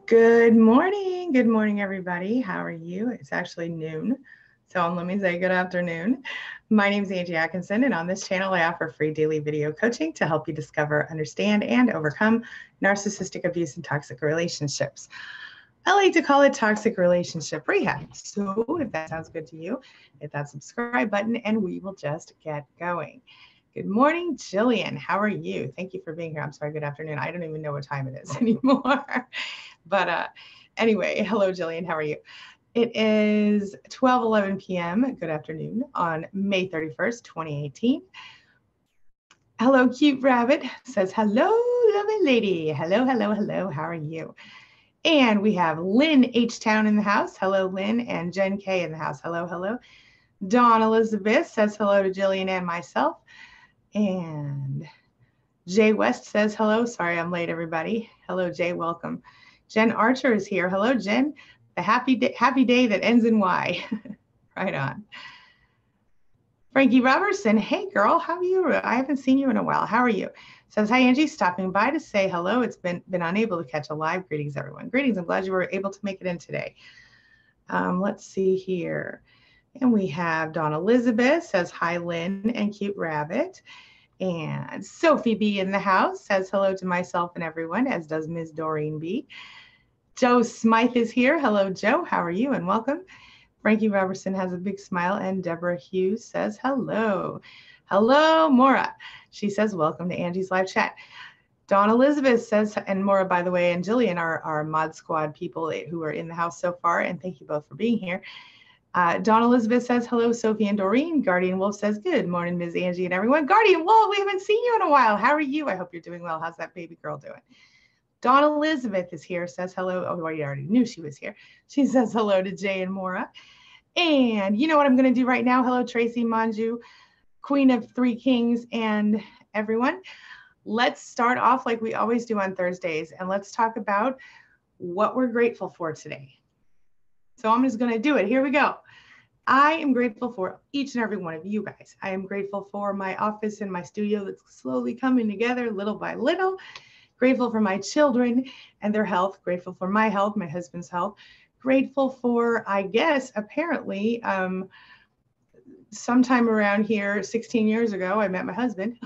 Good morning. Good morning, everybody. How are you? It's actually noon. So let me say good afternoon. My name is Angie Atkinson, and on this channel, I offer free daily video coaching to help you discover, understand, and overcome narcissistic abuse and toxic relationships. I like to call it toxic relationship rehab. So if that sounds good to you, hit that subscribe button and we will just get going. Good morning, Jillian. How are you? Thank you for being here. I'm sorry, good afternoon. I don't even know what time it is anymore. But anyway, hello, Jillian. How are you? It is 12:11 p.m. Good afternoon on May 31st, 2018. Hello, cute rabbit says, hello, lovely lady. Hello, hello, hello. How are you? And we have Lynn H-Town in the house. Hello, Lynn. And Jen K in the house. Hello, hello. Dawn Elizabeth says hello to Jillian and myself. And Jay West says hello. Sorry, I'm late, everybody. Hello, Jay. Welcome. Jen Archer is here. Hello, Jen. The happy day that ends in Y. Right on. Frankie Robertson. Hey, girl. How are you? I haven't seen you in a while. How are you? Says, hi, Angie. Stopping by to say hello. It's been unable to catch a live. Greetings, everyone. Greetings. I'm glad you were able to make it in today. Let's see here. And we have Dawn Elizabeth says, hi, Lynn and cute rabbit. And Sophie B in the house says hello to myself and everyone, as does Ms. Doreen B. Joe Smythe is here. Hello, Joe. How are you? And welcome. Frankie Robertson has a big smile, and Deborah Hughes says hello. Hello, Maura. She says, welcome to Angie's live chat. Dawn Elizabeth says, and Maura, by the way, and Jillian are our Mod Squad people who are in the house so far, and thank you both for being here. Dawn Elizabeth says, hello, Sophie and Doreen. Guardian Wolf says, good morning, Ms. Angie and everyone. Guardian Wolf, we haven't seen you in a while. How are you? I hope you're doing well. How's that baby girl doing? Dawn Elizabeth is here, says hello. Oh, you already knew she was here. She says hello to Jay and Maura. And you know what I'm going to do right now? Hello, Tracy Manju, Queen of Three Kings, and everyone. Let's start off like we always do on Thursdays, and let's talk about what we're grateful for today. So I'm just going to do it. Here we go. I am grateful for each and every one of you guys. I am grateful for my office and my studio that's slowly coming together little by little. Grateful for my children and their health. Grateful for my health, my husband's health. Grateful for, I guess, apparently, sometime around here, 16 years ago, I met my husband.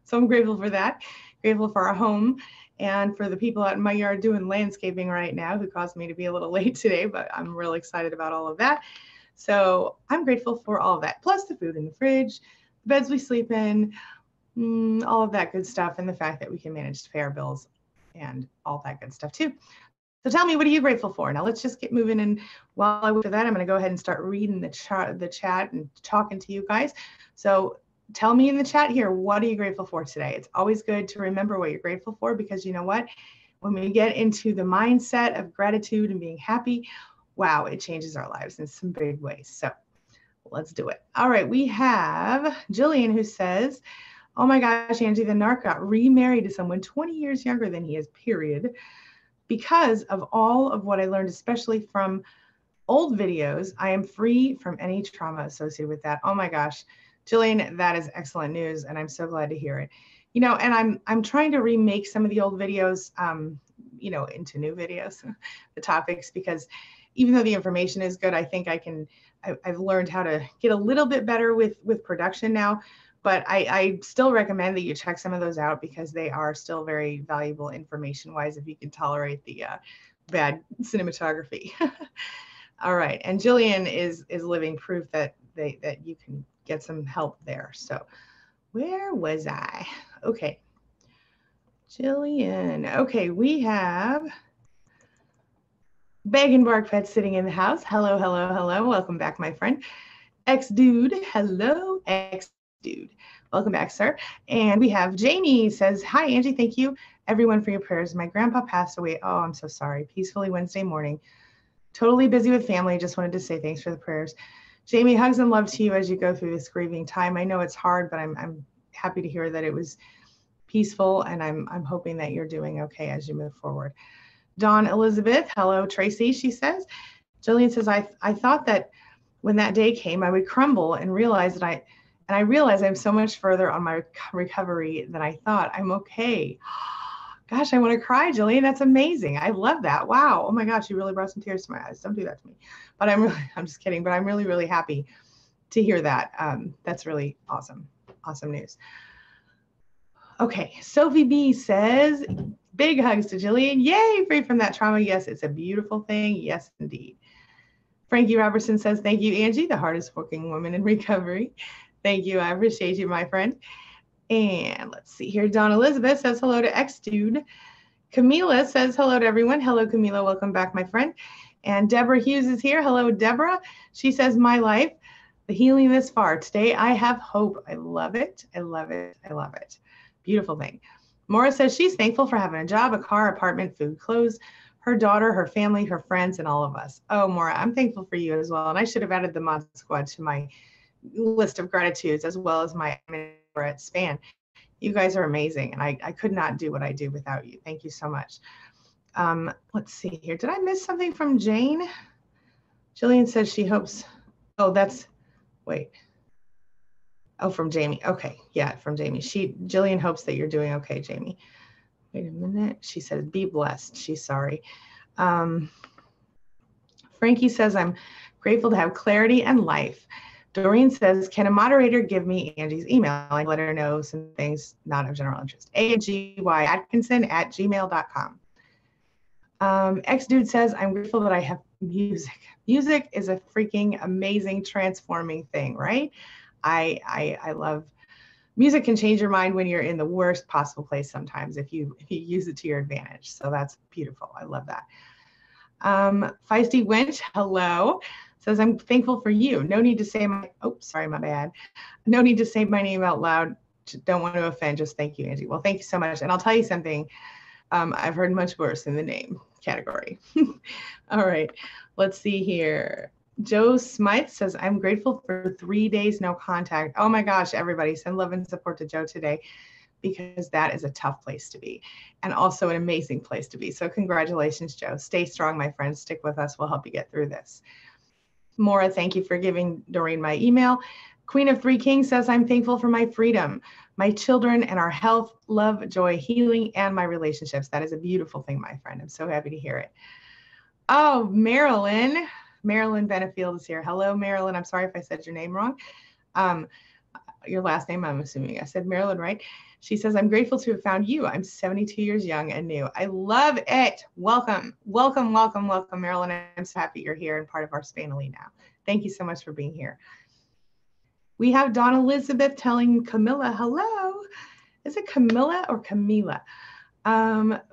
So I'm grateful for that. Grateful for our home and for the people out in my yard doing landscaping right now who caused me to be a little late today, but I'm really excited about all of that. So I'm grateful for all of that, plus the food in the fridge, the beds we sleep in, all of that good stuff, and the fact that we can manage to pay our bills and all that good stuff too. So tell me, what are you grateful for? Now let's just get moving. And while I wait for that, I'm going to go ahead and start reading the chat and talking to you guys. So tell me in the chat here, what are you grateful for today? It's always good to remember what you're grateful for, because you know what? When we get into the mindset of gratitude and being happy, wow, it changes our lives in some big ways. So let's do it. All right, we have Jillian who says, oh my gosh, Angie, the narc got remarried to someone 20 years younger than he is, period. Because of all of what I learned, especially from old videos, I am free from any trauma associated with that. Oh my gosh, Jillian, that is excellent news, and I'm so glad to hear it. You know, and I'm trying to remake some of the old videos, you know, into new videos, the topics, because even though the information is good, I think I've learned how to get a little bit better with production now. But I still recommend that you check some of those out, because they are still very valuable information-wise if you can tolerate the bad cinematography. All right, and Jillian is living proof that you can get some help there. So where was I? Okay, Jillian. Okay, we have Bag and Bark Pet sitting in the house. Hello, hello, hello. Welcome back, my friend. X-Dude. Hello, X-Dude. Welcome back, sir. And we have Jamie says, hi, Angie. Thank you, everyone, for your prayers. My grandpa passed away. Oh, I'm so sorry. Peacefully Wednesday morning. Totally busy with family. Just wanted to say thanks for the prayers. Jamie, hugs and love to you as you go through this grieving time. I know it's hard, but I'm happy to hear that it was peaceful, and I'm hoping that you're doing okay as you move forward. Dawn Elizabeth, hello, Tracy, she says. Jillian says, I thought that when that day came, I would crumble and realize that I realize I'm so much further on my recovery than I thought. I'm okay. Gosh, I want to cry, Jillian. That's amazing. I love that. Wow. Oh my gosh, you really brought some tears to my eyes. Don't do that to me. But I'm just kidding. But I'm really, really happy to hear that. That's really awesome. Awesome news. Okay, Sophie B says, big hugs to Jillian. Yay, free from that trauma. Yes, it's a beautiful thing. Yes, indeed. Frankie Robertson says, thank you, Angie, the hardest working woman in recovery. Thank you. I appreciate you, my friend. And let's see here. Dawn Elizabeth says hello to X-Dude. Camila says hello to everyone. Hello, Camila. Welcome back, my friend. And Deborah Hughes is here. Hello, Deborah. She says, my life, the healing this far. Today, I have hope. I love it. I love it. I love it. Beautiful thing. Maura says she's thankful for having a job, a car, apartment, food, clothes, her daughter, her family, her friends, and all of us. Oh, Maura, I'm thankful for you as well. And I should have added the Mod Squad to my list of gratitudes, as well as my at Span. You guys are amazing. And I could not do what I do without you. Thank you so much. Let's see here. Did I miss something from Jane? Jillian says she hopes. Oh, that's, wait. Oh, from Jamie. Okay. Yeah, from Jamie. Jillian hopes that you're doing okay, Jamie. Wait a minute. She said, be blessed. She's sorry. Frankie says, I'm grateful to have clarity and life. Doreen says, can a moderator give me Angie's email? I let her know some things not of general interest. AngieAtkinson@gmail.com. X-Dude says, I'm grateful that I have music. Music is a freaking amazing transforming thing, right? I love music. Can change your mind when you're in the worst possible place sometimes if you use it to your advantage. So that's beautiful. I love that. Feisty Winch, hello, says, I'm thankful for you. No need to say my, oh, sorry, my bad. No need to say my name out loud. Don't want to offend. Just thank you, Angie. Well, thank you so much. And I'll tell you something. I've heard much worse in the name category. All right, let's see here. Joe Smythe says, I'm grateful for 3 days no contact. Oh my gosh, everybody, send love and support to Joe today, because that is a tough place to be and also an amazing place to be. So congratulations, Joe. Stay strong, my friend. Stick with us. We'll help you get through this. Maura, thank you for giving Doreen my email. Queen of Three Kings says, I'm thankful for my freedom, my children, and our health, love, joy, healing, and my relationships. That is a beautiful thing, my friend. I'm so happy to hear it. Oh, Marilyn Benefield is here. Hello, Marilyn. I'm sorry if I said your name wrong. Your last name, I'm assuming I said Marilyn, right? She says, I'm grateful to have found you. I'm 72 years young and new. I love it. Welcome, welcome, welcome, welcome, Marilyn. I'm so happy you're here and part of our family now. Thank you so much for being here. We have Dawn Elizabeth telling Camilla, hello. Is it Camilla or Camila?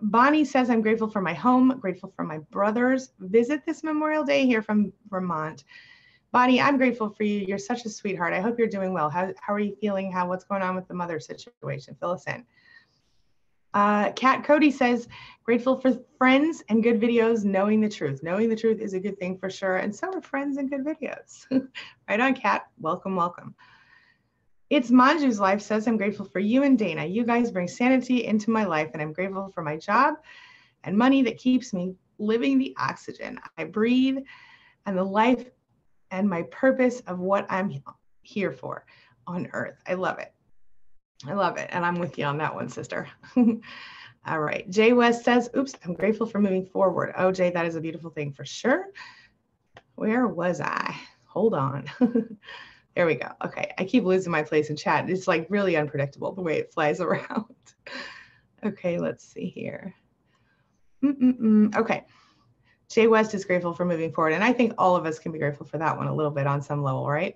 Bonnie says, I'm grateful for my home, grateful for my brothers. Visit this Memorial Day here from Vermont. Bonnie, I'm grateful for you. You're such a sweetheart. I hope you're doing well. How are you feeling? What's going on with the mother situation? Fill us in. Kat Cody says, grateful for friends and good videos, knowing the truth. Knowing the truth is a good thing for sure. And so are friends and good videos. Right on, Kat. Welcome, welcome. It's Manju's Life says, I'm grateful for you and Dana. You guys bring sanity into my life, and I'm grateful for my job and money that keeps me living the oxygen I breathe and the life and my purpose of what I'm here for on earth. I love it. I love it. And I'm with you on that one, sister. All right. Jay West says, oops, I'm grateful for moving forward. Oh, Jay, that is a beautiful thing for sure. Where was I? Hold on. There we go. Okay. I keep losing my place in chat. It's like really unpredictable the way it flies around. Okay. Let's see here. Okay. Jay West is grateful for moving forward. And I think all of us can be grateful for that one a little bit on some level, right?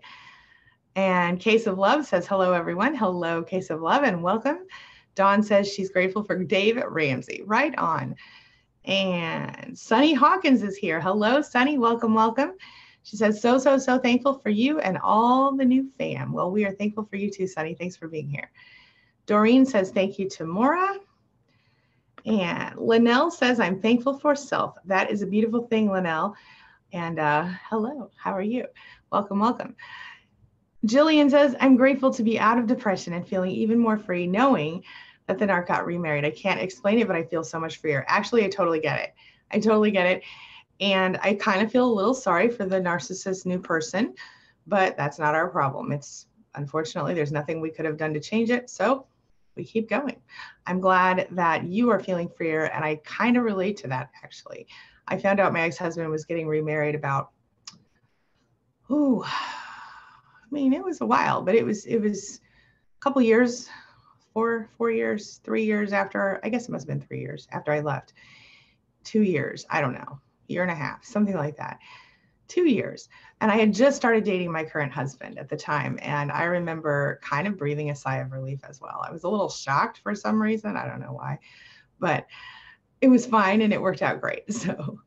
And Case of Love says, hello, everyone. Hello, Case of Love, and welcome. Dawn says she's grateful for Dave Ramsey. Right on. And Sunny Hawkins is here. Hello, Sunny. Welcome, welcome. She says, so thankful for you and all the new fam. Well, we are thankful for you too, Sunny. Thanks for being here. Doreen says, thank you to Maura. And Linnell says, I'm thankful for self. That is a beautiful thing, Linnell. And hello, how are you? Welcome, welcome. Jillian says, I'm grateful to be out of depression and feeling even more free, knowing that the narc got remarried. I can't explain it, but I feel so much freer. Actually, I totally get it. I totally get it. And I kind of feel a little sorry for the narcissist new person, but that's not our problem. It's unfortunately, there's nothing we could have done to change it. So we keep going. I'm glad that you are feeling freer, and I kind of relate to that, actually. I found out my ex-husband was getting remarried about, I mean, it was a while, but it was a couple years, 4 years, 3 years after, I guess it must have been 3 years after I left. 2 years, I don't know, year and a half, something like that. 2 years. And I had just started dating my current husband at the time. And I remember kind of breathing a sigh of relief as well. I was a little shocked for some reason. I don't know why, but it was fine and it worked out great. So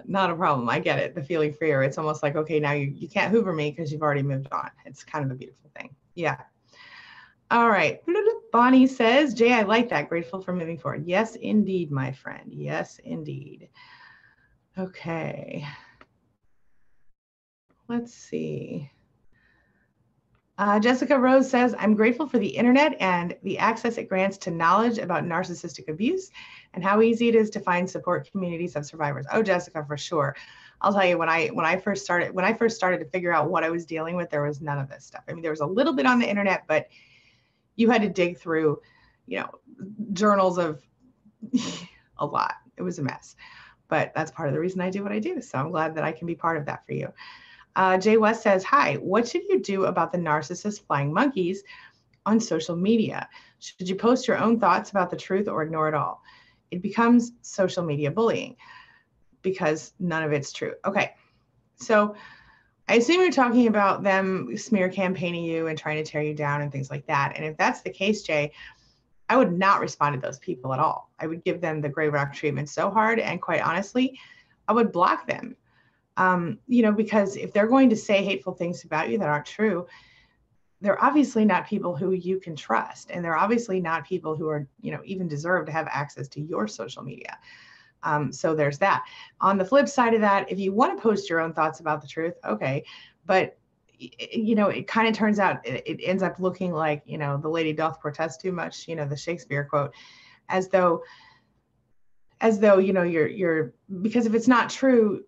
not a problem. I get it. The feeling freer. It's almost like, okay, now you can't hoover me because you've already moved on. It's kind of a beautiful thing. Yeah. All right. Bonnie says, Jay, I like that. Grateful for moving forward. Yes, indeed, my friend. Yes, indeed. Okay. Let's see. Jessica Rose says, I'm grateful for the internet and the access it grants to knowledge about narcissistic abuse and how easy it is to find support communities of survivors. Oh, Jessica, for sure. I'll tell you, when I first started to figure out what I was dealing with, there was none of this stuff. I mean, there was a little bit on the internet, but you had to dig through, journals of a lot. It was a mess, but that's part of the reason I do what I do. So I'm glad that I can be part of that for you. Jay West says, hi, what should you do about the narcissist flying monkeys on social media? Should you post your own thoughts about the truth or ignore it all? It becomes social media bullying because none of it's true. Okay, so I assume you're talking about them smear campaigning you and trying to tear you down and things like that. And if that's the case, Jay, I would not respond to those people at all. I would give them the gray rock treatment so hard, and quite honestly, I would block them. Because if they're going to say hateful things about you that aren't true, they're obviously not people who you can trust. And they're obviously not people who are, even deserve to have access to your social media. So there's that. On the flip side of that, if you want to post your own thoughts about the truth, okay. But, it kind of turns out it ends up looking like, the lady doth protest too much, the Shakespeare quote, as though, you're, because if it's not true,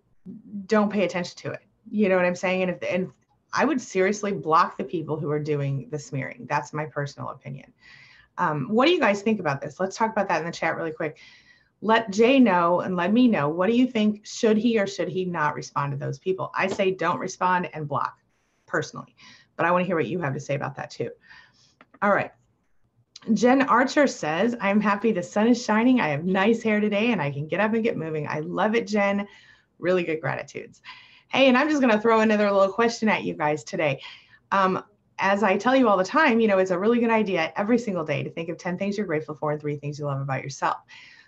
don't pay attention to it. You know what I'm saying? And I would seriously block the people who are doing the smearing. That's my personal opinion. What do you guys think about this? Let's talk about that in the chat really quick. Let Jay know and let me know. What do you think? Should he or should he not respond to those people? I say don't respond and block personally, but I want to hear what you have to say about that too. All right. Jen Archer says, I'm happy the sun is shining. I have nice hair today and I can get up and get moving. I love it, Jen. Really good gratitudes. Hey, and I'm just going to throw another little question at you guys today. As I tell you all the time, it's a really good idea every single day to think of 10 things you're grateful for and 3 things you love about yourself.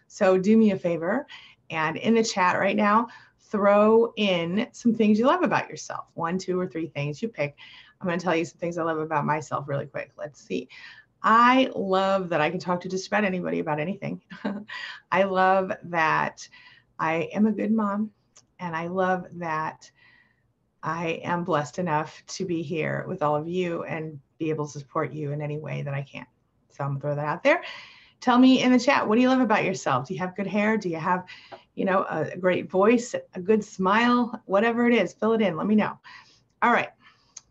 So do me a favor and in the chat right now, throw in some things you love about yourself. 1, 2, or 3 things you pick. I'm going to tell you some things I love about myself really quick. Let's see. I love that I can talk to just about anybody about anything. I love that I am a good mom. And I love that I am blessed enough to be here with all of you and be able to support you in any way that I can. So I'm gonna throw that out there. Tell me in the chat, what do you love about yourself? Do you have good hair? Do you have, a great voice, a good smile, whatever it is, fill it in, let me know. All right,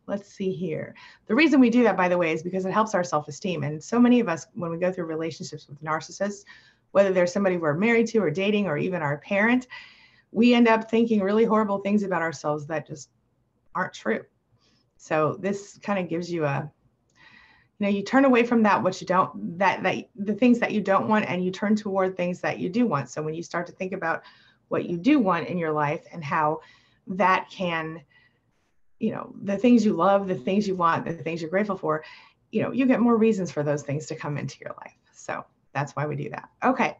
let's see here. The reason we do that, by the way, is because it helps our self-esteem. And so many of us, when we go through relationships with narcissists, whether they're somebody we're married to or dating or even our parent, we end up thinking really horrible things about ourselves that just aren't true. So this kind of gives you you turn away from that, what you don't, the things that you don't want, and you turn toward things that you do want. So when you start to think about what you do want in your life and how that can, the things you love, the things you want, the things you're grateful for, you get more reasons for those things to come into your life. So that's why we do that. Okay.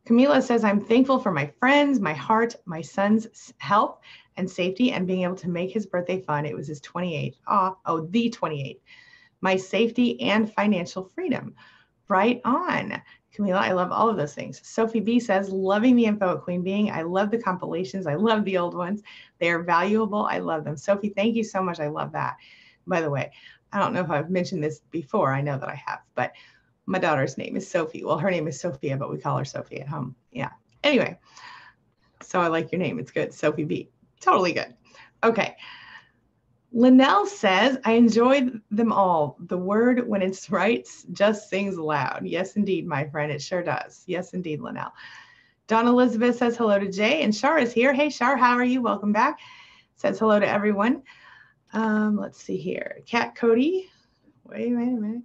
Camila says, I'm thankful for my friends, my heart, my son's health and safety, and being able to make his birthday fun. It was his 28th. The 28th. My safety and financial freedom. Right on. Camila, I love all of those things. Sophie B says, loving the info at Queen Being. I love the compilations. I love the old ones. They are valuable. I love them. Sophie, thank you so much. I love that. By the way, I don't know if I've mentioned this before. I know that I have, but my daughter's name is Sophie. Well, her name is Sophia, but we call her Sophie at home. Yeah. Anyway, so I like your name. It's good. Sophie B. Totally good. Okay. Linnell says, I enjoyed them all. The word, when it's right, just sings loud. Yes, indeed, my friend. It sure does. Yes, indeed, Linnell. Dawn Elizabeth says hello to Jay, and Shar is here. Hey, Shar, how are you? Welcome back. Says hello to everyone. Let's see here. Kat Cody. Wait a minute.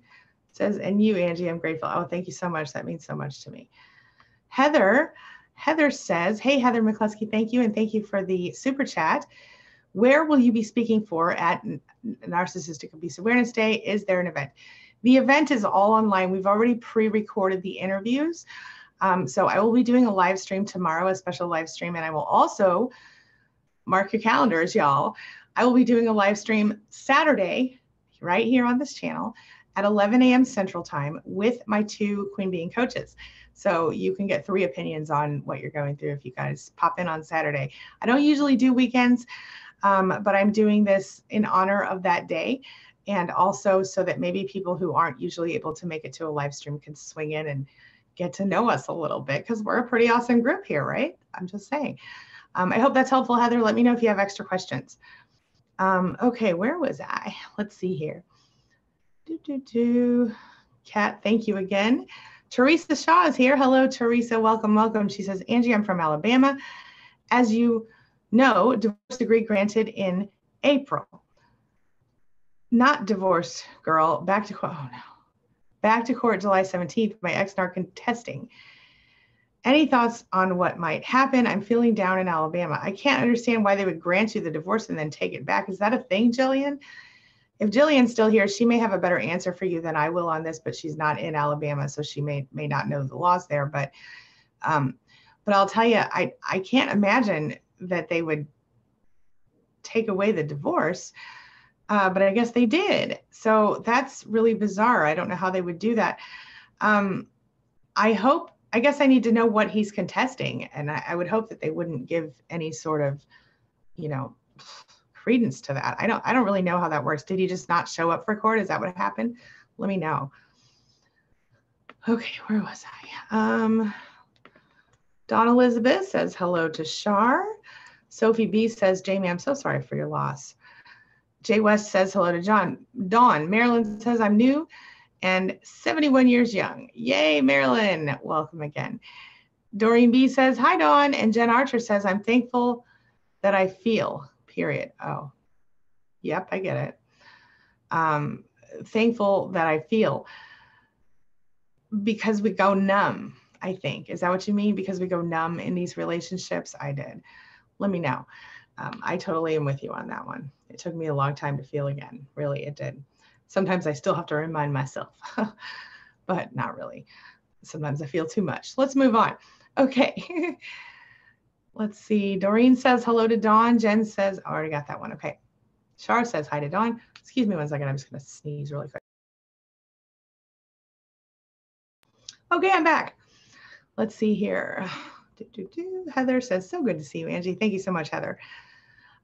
Says, and you, Angie, I'm grateful. Oh, thank you so much. That means so much to me. Heather says, hey, Heather McCluskey, thank you. And thank you for the super chat. Where will you be speaking for at Narcissistic Abuse Awareness Day? Is there an event? The event is all online. We've already pre-recorded the interviews. So I will be doing a live stream tomorrow, a special live stream. And I will also, mark your calendars, y'all. I will be doing a live stream Saturday, right here on this channel at 11 a.m. Central Time with my 2 Queen Being coaches. So you can get 3 opinions on what you're going through if you guys pop in on Saturday. I don't usually do weekends, but I'm doing this in honor of that day. And also so that maybe people who aren't usually able to make it to a live stream can swing in and get to know us a little bit, because we're a pretty awesome group here, right? I'm just saying. I hope that's helpful, Heather. Let me know if you have extra questions. Okay, where was I? Let's see here. Kat, thank you again. Teresa Shaw is here. Hello, Teresa. Welcome, welcome. She says, Angie, I'm from Alabama. As you know, divorce degree granted in April. Not divorced, girl. Back to court. Oh, no. Back to court July 17th. My ex-narc contesting. Any thoughts on what might happen? I'm feeling down in Alabama. I can't understand why they would grant you the divorce and then take it back. Is that a thing, Jillian? If Jillian's still here, she may have a better answer for you than I will on this, but she's not in Alabama, so she may not know the laws there. But I'll tell you, I can't imagine that they would take away the divorce, but I guess they did. So that's really bizarre. I don't know how they would do that. I guess I need to know what he's contesting, and I would hope that they wouldn't give any sort of, credence to that. I don't really know how that works. Did he just not show up for court? Is that what happened? Let me know. Okay, where was I? Dawn Elizabeth says hello to Shar. Sophie B says, Jamie, I'm so sorry for your loss. Jay West says hello to John. Dawn, Marilyn says, I'm new and 71 years young. Yay, Marilyn. Welcome again. Doreen B says, hi, Dawn. And Jen Archer says, I'm thankful that I feel, period. Oh, yep, I get it. Thankful that I feel because we go numb, I think. Is that what you mean? Because we go numb in these relationships? I did. Let me know. I totally am with you on that one. It took me a long time to feel again. Really, it did. Sometimes I still have to remind myself, but not really. Sometimes I feel too much. Let's move on. Okay. Let's see. Doreen says hello to Dawn. Jen says, I already got that one. Okay. Shar says hi to Dawn. Excuse me one second. I'm just going to sneeze really quick. Okay, I'm back. Let's see here. Heather says, so good to see you, Angie. Thank you so much, Heather.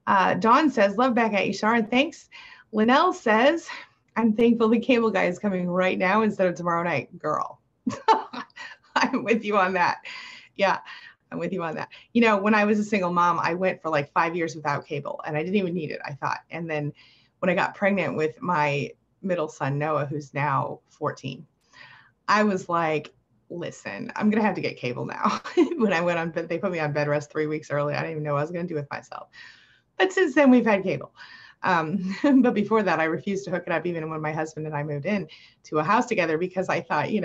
Dawn says, love back at you, Shar, and thanks. Linnell says, I'm thankful the cable guy is coming right now instead of tomorrow night. Girl, I'm with you on that. Yeah, I'm with you on that. When I was a single mom, I went for like 5 years without cable, and I didn't even need it, I thought. And then when I got pregnant with my middle son, Noah, who's now 14, I was like, listen, I'm going to have to get cable now. When I went on bed, they put me on bed rest 3 weeks early. I didn't even know what I was going to do with myself. But since then, we've had cable. But before that, I refused to hook it up even when my husband and I moved in to a house together because I thought, I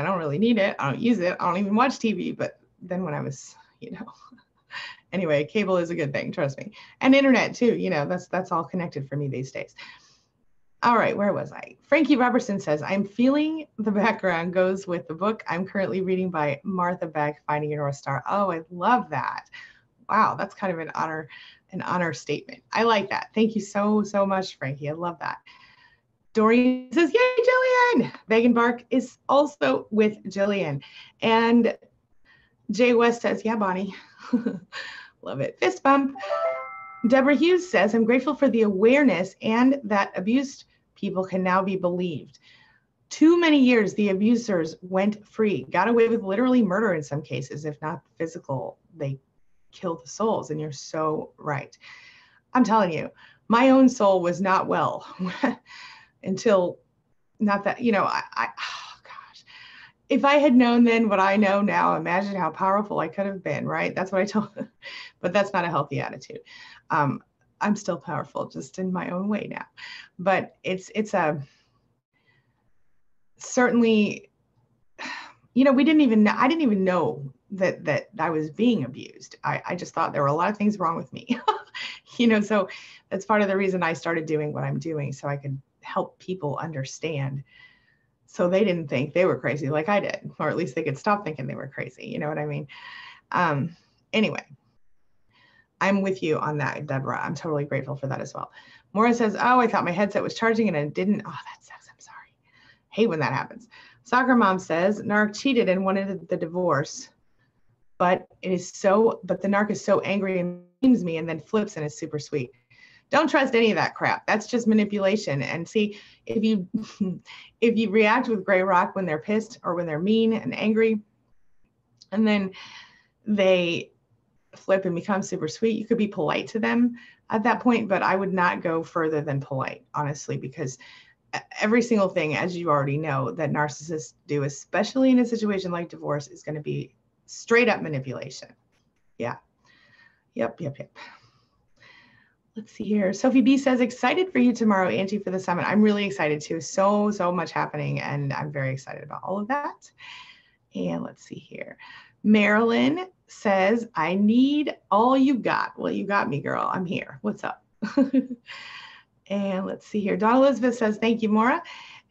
don't really need it. I don't use it. I don't even watch TV. But then when I was, anyway, cable is a good thing. Trust me. And internet too. That's all connected for me these days. All right, where was I? Frankie Robertson says, I'm feeling the background goes with the book I'm currently reading by Martha Beck, Finding Your North Star. Oh, I love that. Wow, that's kind of an honor statement. I like that. Thank you so much, Frankie. I love that. Doreen says, yay, Jillian. Megan Bark is also with Jillian. And Jay West says, yeah, Bonnie. Love it. Fist bump. Deborah Hughes says, I'm grateful for the awareness and that abused people can now be believed. Too many years, the abusers went free, got away with literally murder in some cases, if not physical. They killed the souls, and you're so right. I'm telling you, my own soul was not well until not that, oh gosh, if I had known then what I know now, imagine how powerful I could have been, right? That's what I told them. But that's not a healthy attitude. I'm still powerful, just in my own way now. But it's a certainly, I didn't even know that I was being abused. I just thought there were a lot of things wrong with me. So that's part of the reason I started doing what I'm doing, so I could help people understand, so they didn't think they were crazy like I did, or at least they could stop thinking they were crazy. You know what I mean? Anyway, I'm with you on that, Deborah. I'm totally grateful for that as well. Maura says, oh, I thought my headset was charging and it didn't. Oh, that sucks. I'm sorry. Hate when that happens. Soccer mom says, narc cheated and wanted the divorce, but the narc is so angry and blames me and then flips and is super sweet. Don't trust any of that crap. That's just manipulation. And see, if you react with gray rock when they're pissed or when they're mean and angry, and then they flip and become super sweet, you could be polite to them at that point, but I would not go further than polite, honestly, because every single thing, as you already know, that narcissists do, especially in a situation like divorce, is going to be straight up manipulation. Yeah. Yep. Let's see here. Sophie B says, excited for you tomorrow, Angie, for the summit. I'm really excited too. So much happening, and I'm very excited about all of that. And let's see here. Marilyn says, I need all you got. Well, you got me, girl. I'm here. What's up? And let's see here. Dawn Elizabeth says, thank you, Maura.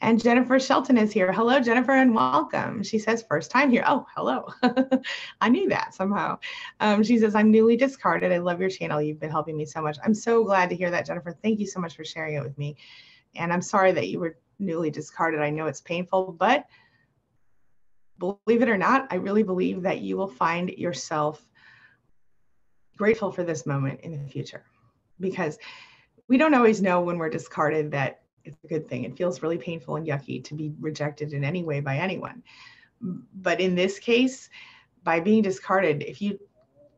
And Jennifer Shelton is here. Hello, Jennifer, and welcome. She says, first time here. Oh, hello. I knew that somehow. She says, I'm newly discarded. I love your channel. You've been helping me so much. I'm so glad to hear that, Jennifer. Thank you so much for sharing it with me. And I'm sorry that you were newly discarded. I know it's painful, but believe it or not, I really believe that you will find yourself grateful for this moment in the future, because we don't always know when we're discarded that it's a good thing. It feels really painful and yucky to be rejected in any way by anyone. But in this case, by being discarded, if you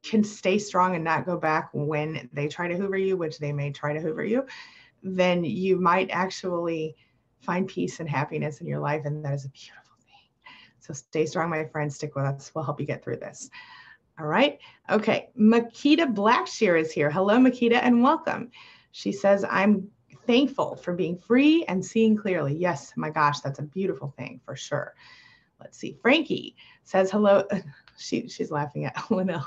can stay strong and not go back when they try to hoover you, which they may try to hoover you, then you might actually find peace and happiness in your life. And that is a beautiful thing. So stay strong, my friend. Stick with us. We'll help you get through this. All right. Okay. Makita Blackshear is here. Hello, Makita, and welcome. She says, I'm thankful for being free and seeing clearly. Yes, my gosh, that's a beautiful thing for sure. Let's see. Frankie says hello. She's laughing at Linnell.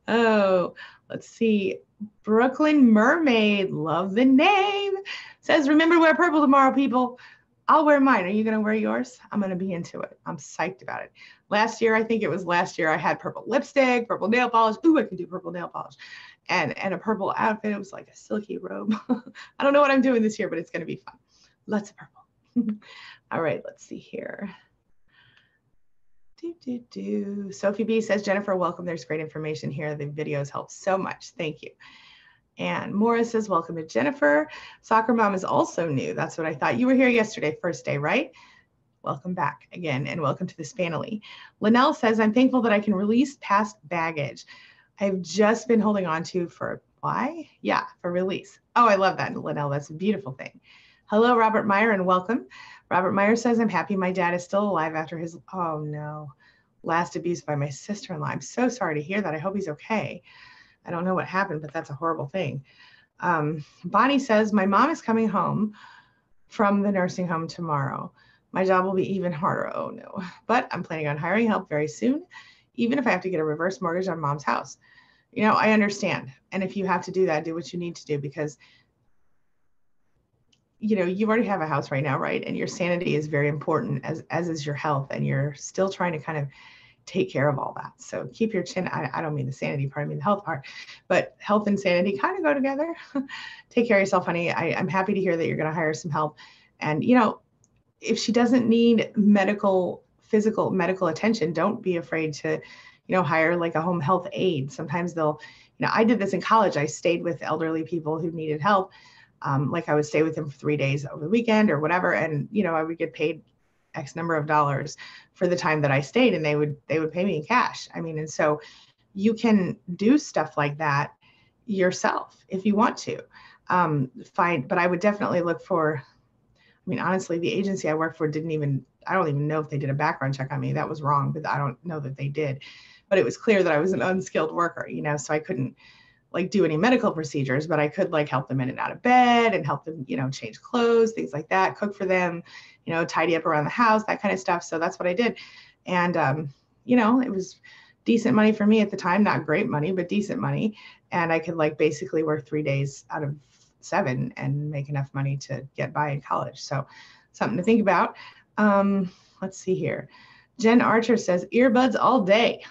Oh, let's see. Brooklyn Mermaid, love the name. Says, remember, wear purple tomorrow, people. I'll wear mine. Are you going to wear yours? I'm going to be into it. I'm psyched about it. I think it was last year, I had purple lipstick, purple nail polish. Ooh, I can do purple nail polish. And a purple outfit. It was like a silky robe. I don't know what I'm doing this year, but it's going to be fun. Lots of purple. All right, let's see here. Sophie B says, Jennifer, welcome. There's great information here. The videos help so much. Thank you. And Maura says, welcome to Jennifer. Soccer mom is also new. That's what I thought. You were here yesterday, first day, right? Welcome back again, and welcome to this family. Linnell says, I'm thankful that I can release past baggage I've just been holding on to for why? Yeah, for release. Oh, I love that, Linnell. That's a beautiful thing. Hello, Robert Meyer, and welcome. Robert Meyer says, I'm happy my dad is still alive after his, oh no, last abuse by my sister-in-law. I'm so sorry to hear that. I hope he's okay. I don't know what happened, but that's a horrible thing. Bonnie says, my mom is coming home from the nursing home tomorrow. My job will be even harder. Oh no, but I'm planning on hiring help very soon, even if I have to get a reverse mortgage on mom's house. You know, I understand. And if you have to do that, do what you need to do, because, you know, you already have a house right now, right? And your sanity is very important, as is your health. And you're still trying to kind of take care of all that. So keep your chin. I don't mean the sanity part, I mean the health part, but health and sanity kind of go together. Take care of yourself, honey. I'm happy to hear that you're going to hire some help. And, you know, if she doesn't need physical medical attention, don't be afraid to, you know, hire like a home health aide. Sometimes they'll, you know, I did this in college. I stayed with elderly people who needed help. Like I would stay with them for 3 days over the weekend or whatever. And, you know, I would get paid X number of dollars for the time that I stayed, and they would pay me in cash. I mean, and so you can do stuff like that yourself if you want to. But I would definitely look for, I mean, honestly, the agency I work for I don't even know if they did a background check on me. That was wrong, but I don't know that they did. But it was clear that I was an unskilled worker, so I couldn't like do any medical procedures, but I could like help them in and out of bed and help them, change clothes, things like that, cook for them, tidy up around the house, that kind of stuff. So that's what I did. And, it was decent money for me at the time, not great money, but decent money. And I could like basically work 3 days out of 7 and make enough money to get by in college. So something to think about. Let's see here. Jen Archer says earbuds all day.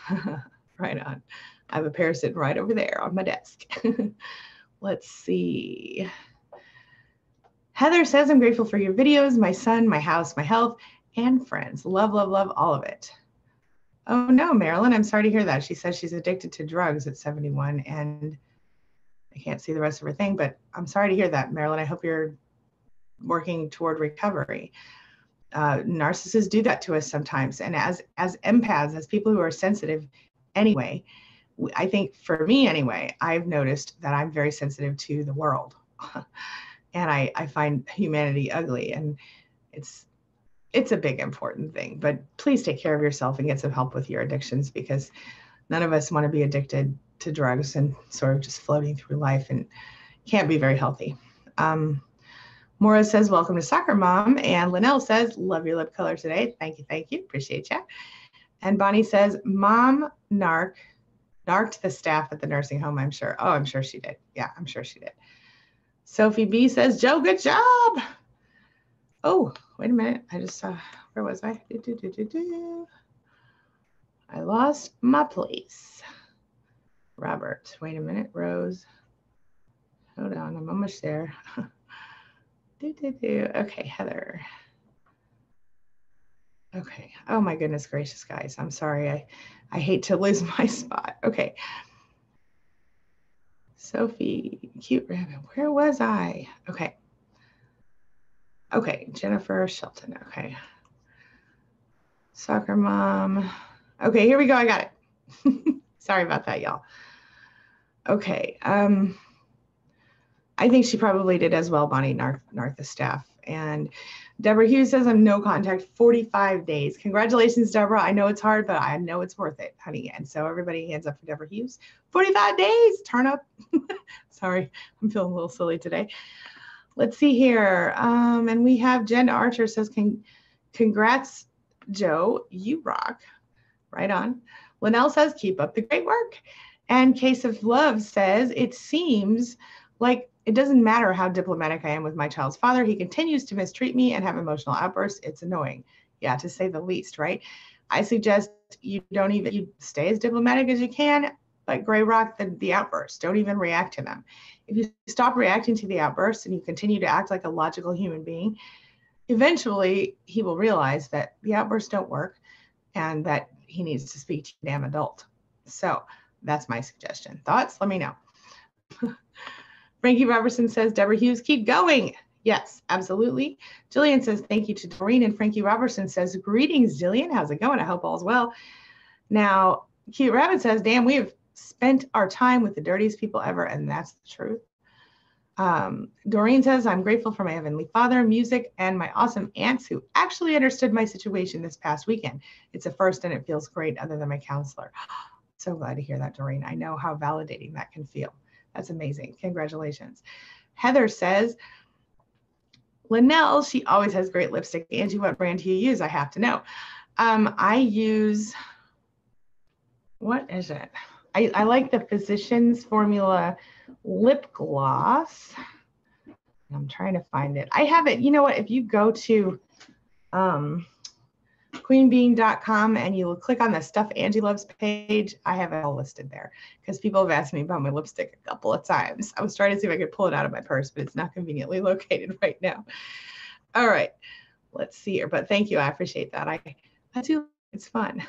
Right on. I have a pair sitting right over there on my desk. Let's see. Heather says, I'm grateful for your videos, my son, my house, my health, and friends. Love, love, love all of it. Oh no, Marilyn, I'm sorry to hear that. She says she's addicted to drugs at 71, and I can't see the rest of her thing, but I'm sorry to hear that, Marilyn. I hope you're working toward recovery. Narcissists do that to us sometimes. And as empaths, as people who are sensitive anyway, I think for me anyway, I've noticed that I'm very sensitive to the world. And I find humanity ugly, and it's a big important thing. But please take care of yourself and get some help with your addictions, because none of us want to be addicted to drugs and sort of just floating through life, and can't be very healthy. Maura says, welcome to Soccer Mom. And Linnell says, love your lip color today. Thank you. Appreciate you. And Bonnie says, Mom narked the staff at the nursing home, I'm sure. Oh, I'm sure she did. Yeah, I'm sure she did. Sophie B says, Joe, good job. Oh, wait a minute. I just saw, where was I? I lost my place. Robert, wait a minute. Rose, hold on. I'm almost there. Okay, Heather. Okay. Oh my goodness gracious, guys. I'm sorry. I hate to lose my spot. Okay. Sophie, cute rabbit. Where was I? Okay. Okay. Jennifer Shelton. Okay. Soccer Mom. Okay, here we go. I got it. Sorry about that, y'all. Okay. I think she probably did as well, Bonnie, narc the staff. And Deborah Hughes says, I'm no contact, 45 days. Congratulations, Deborah. I know it's hard, but I know it's worth it, honey. And so everybody hands up for Deborah Hughes. 45 days, turn up. Sorry, I'm feeling a little silly today. Let's see here. And we have Jen Archer says, congrats, Joe, you rock. Right on. Linnell says, keep up the great work. And Case of Love says, it seems like it doesn't matter how diplomatic I am with my child's father. He continues to mistreat me and have emotional outbursts. It's annoying. Yeah, to say the least, right? I suggest you stay as diplomatic as you can, but gray rock the outbursts. Don't even react to them. If you stop reacting to the outbursts and you continue to act like a logical human being, eventually he will realize that the outbursts don't work and that he needs to speak to a damn adult. So that's my suggestion. Thoughts? Let me know. Frankie Robertson says, Deborah Hughes, keep going. Yes, absolutely. Jillian says, thank you to Doreen. And Frankie Robertson says, greetings, Jillian. How's it going? I hope all's well. Now, Cute Rabbit says, damn, we have spent our time with the dirtiest people ever. And that's the truth. Doreen says, I'm grateful for my Heavenly Father, music, and my awesome aunts who actually understood my situation this past weekend. It's a first and it feels great other than my counselor. So glad to hear that, Doreen. I know how validating that can feel. That's amazing. Congratulations. Heather says, Linnell, she always has great lipstick. Angie, what brand do you use? I have to know. I use, what is it? I like the Physicians Formula lip gloss. I'm trying to find it. I have it. You know what? If you go to queenbeing.com and you click on the Stuff Angie Loves page, I have it all listed there because people have asked me about my lipstick a couple of times. I was trying to see if I could pull it out of my purse, but it's not conveniently located right now. All right, let's see here. But thank you. I appreciate that. I do. It's fun.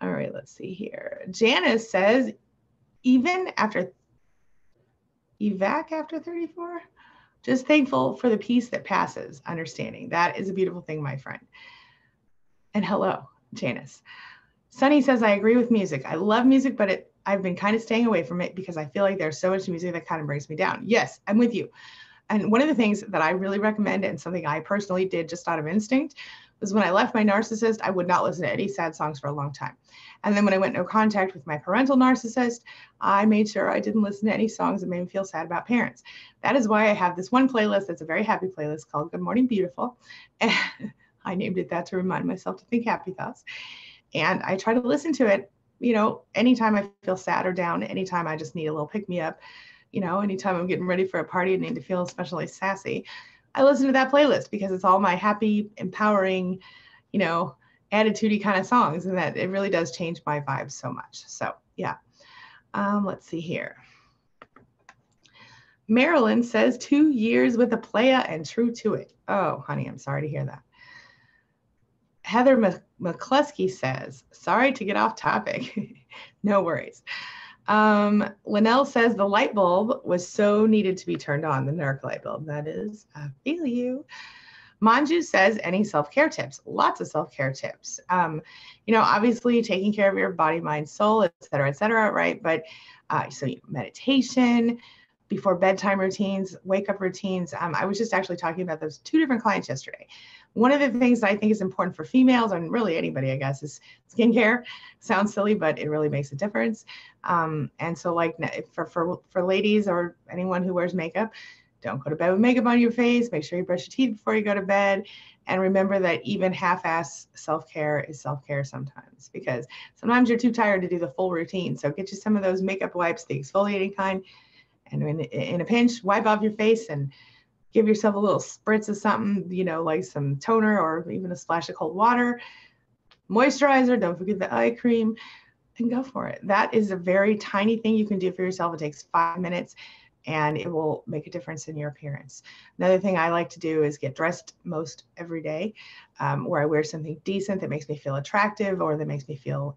All right, let's see here. Janice says, even after evac after 34, just thankful for the peace that passes, understanding. That is a beautiful thing, my friend. And hello, Janice. Sunny says, I agree with music. I love music, but I've been kind of staying away from it because I feel like there's so much music that kind of brings me down. Yes, I'm with you. And one of the things that I really recommend, and something I personally did just out of instinct, was when I left my narcissist, I would not listen to any sad songs for a long time. And then when I went no contact with my parental narcissist, I made sure I didn't listen to any songs that made me feel sad about parents. That is why I have this one playlist that's a very happy playlist called Good Morning Beautiful. And I named it that to remind myself to think happy thoughts. And I try to listen to it, anytime I feel sad or down, anytime I just need a little pick me up, anytime I'm getting ready for a party and need to feel especially sassy, I listen to that playlist because it's all my happy, empowering, attitude-y kind of songs, and that it really does change my vibe so much. So yeah. Let's see here. Marilyn says 2 years with a playa and true to it. Oh, honey, I'm sorry to hear that. Heather McCluskey says, sorry to get off topic. No worries. Linnell says the light bulb was so needed to be turned on, the NERC light bulb. That is, I feel you. Manju says, any self-care tips? Lots of self-care tips. Obviously taking care of your body, mind, soul, et cetera, right? But so meditation, before bedtime routines, wake up routines. I was just actually talking about those 2 different clients yesterday. One of the things that I think is important for females, and really anybody, I guess, is skincare. Sounds silly, but it really makes a difference. And so like for ladies or anyone who wears makeup, don't go to bed with makeup on your face. Make sure you brush your teeth before you go to bed. And remember that even half-ass self-care is self-care sometimes, because sometimes you're too tired to do the full routine. So get you some of those makeup wipes, the exfoliating kind, and in a pinch, wipe off your face and give yourself a little spritz of something, like some toner or even a splash of cold water. Moisturizer, don't forget the eye cream, and go for it. That is a very tiny thing you can do for yourself. It takes 5 minutes and it will make a difference in your appearance. Another thing I like to do is get dressed most every day, where I wear something decent that makes me feel attractive or that makes me feel,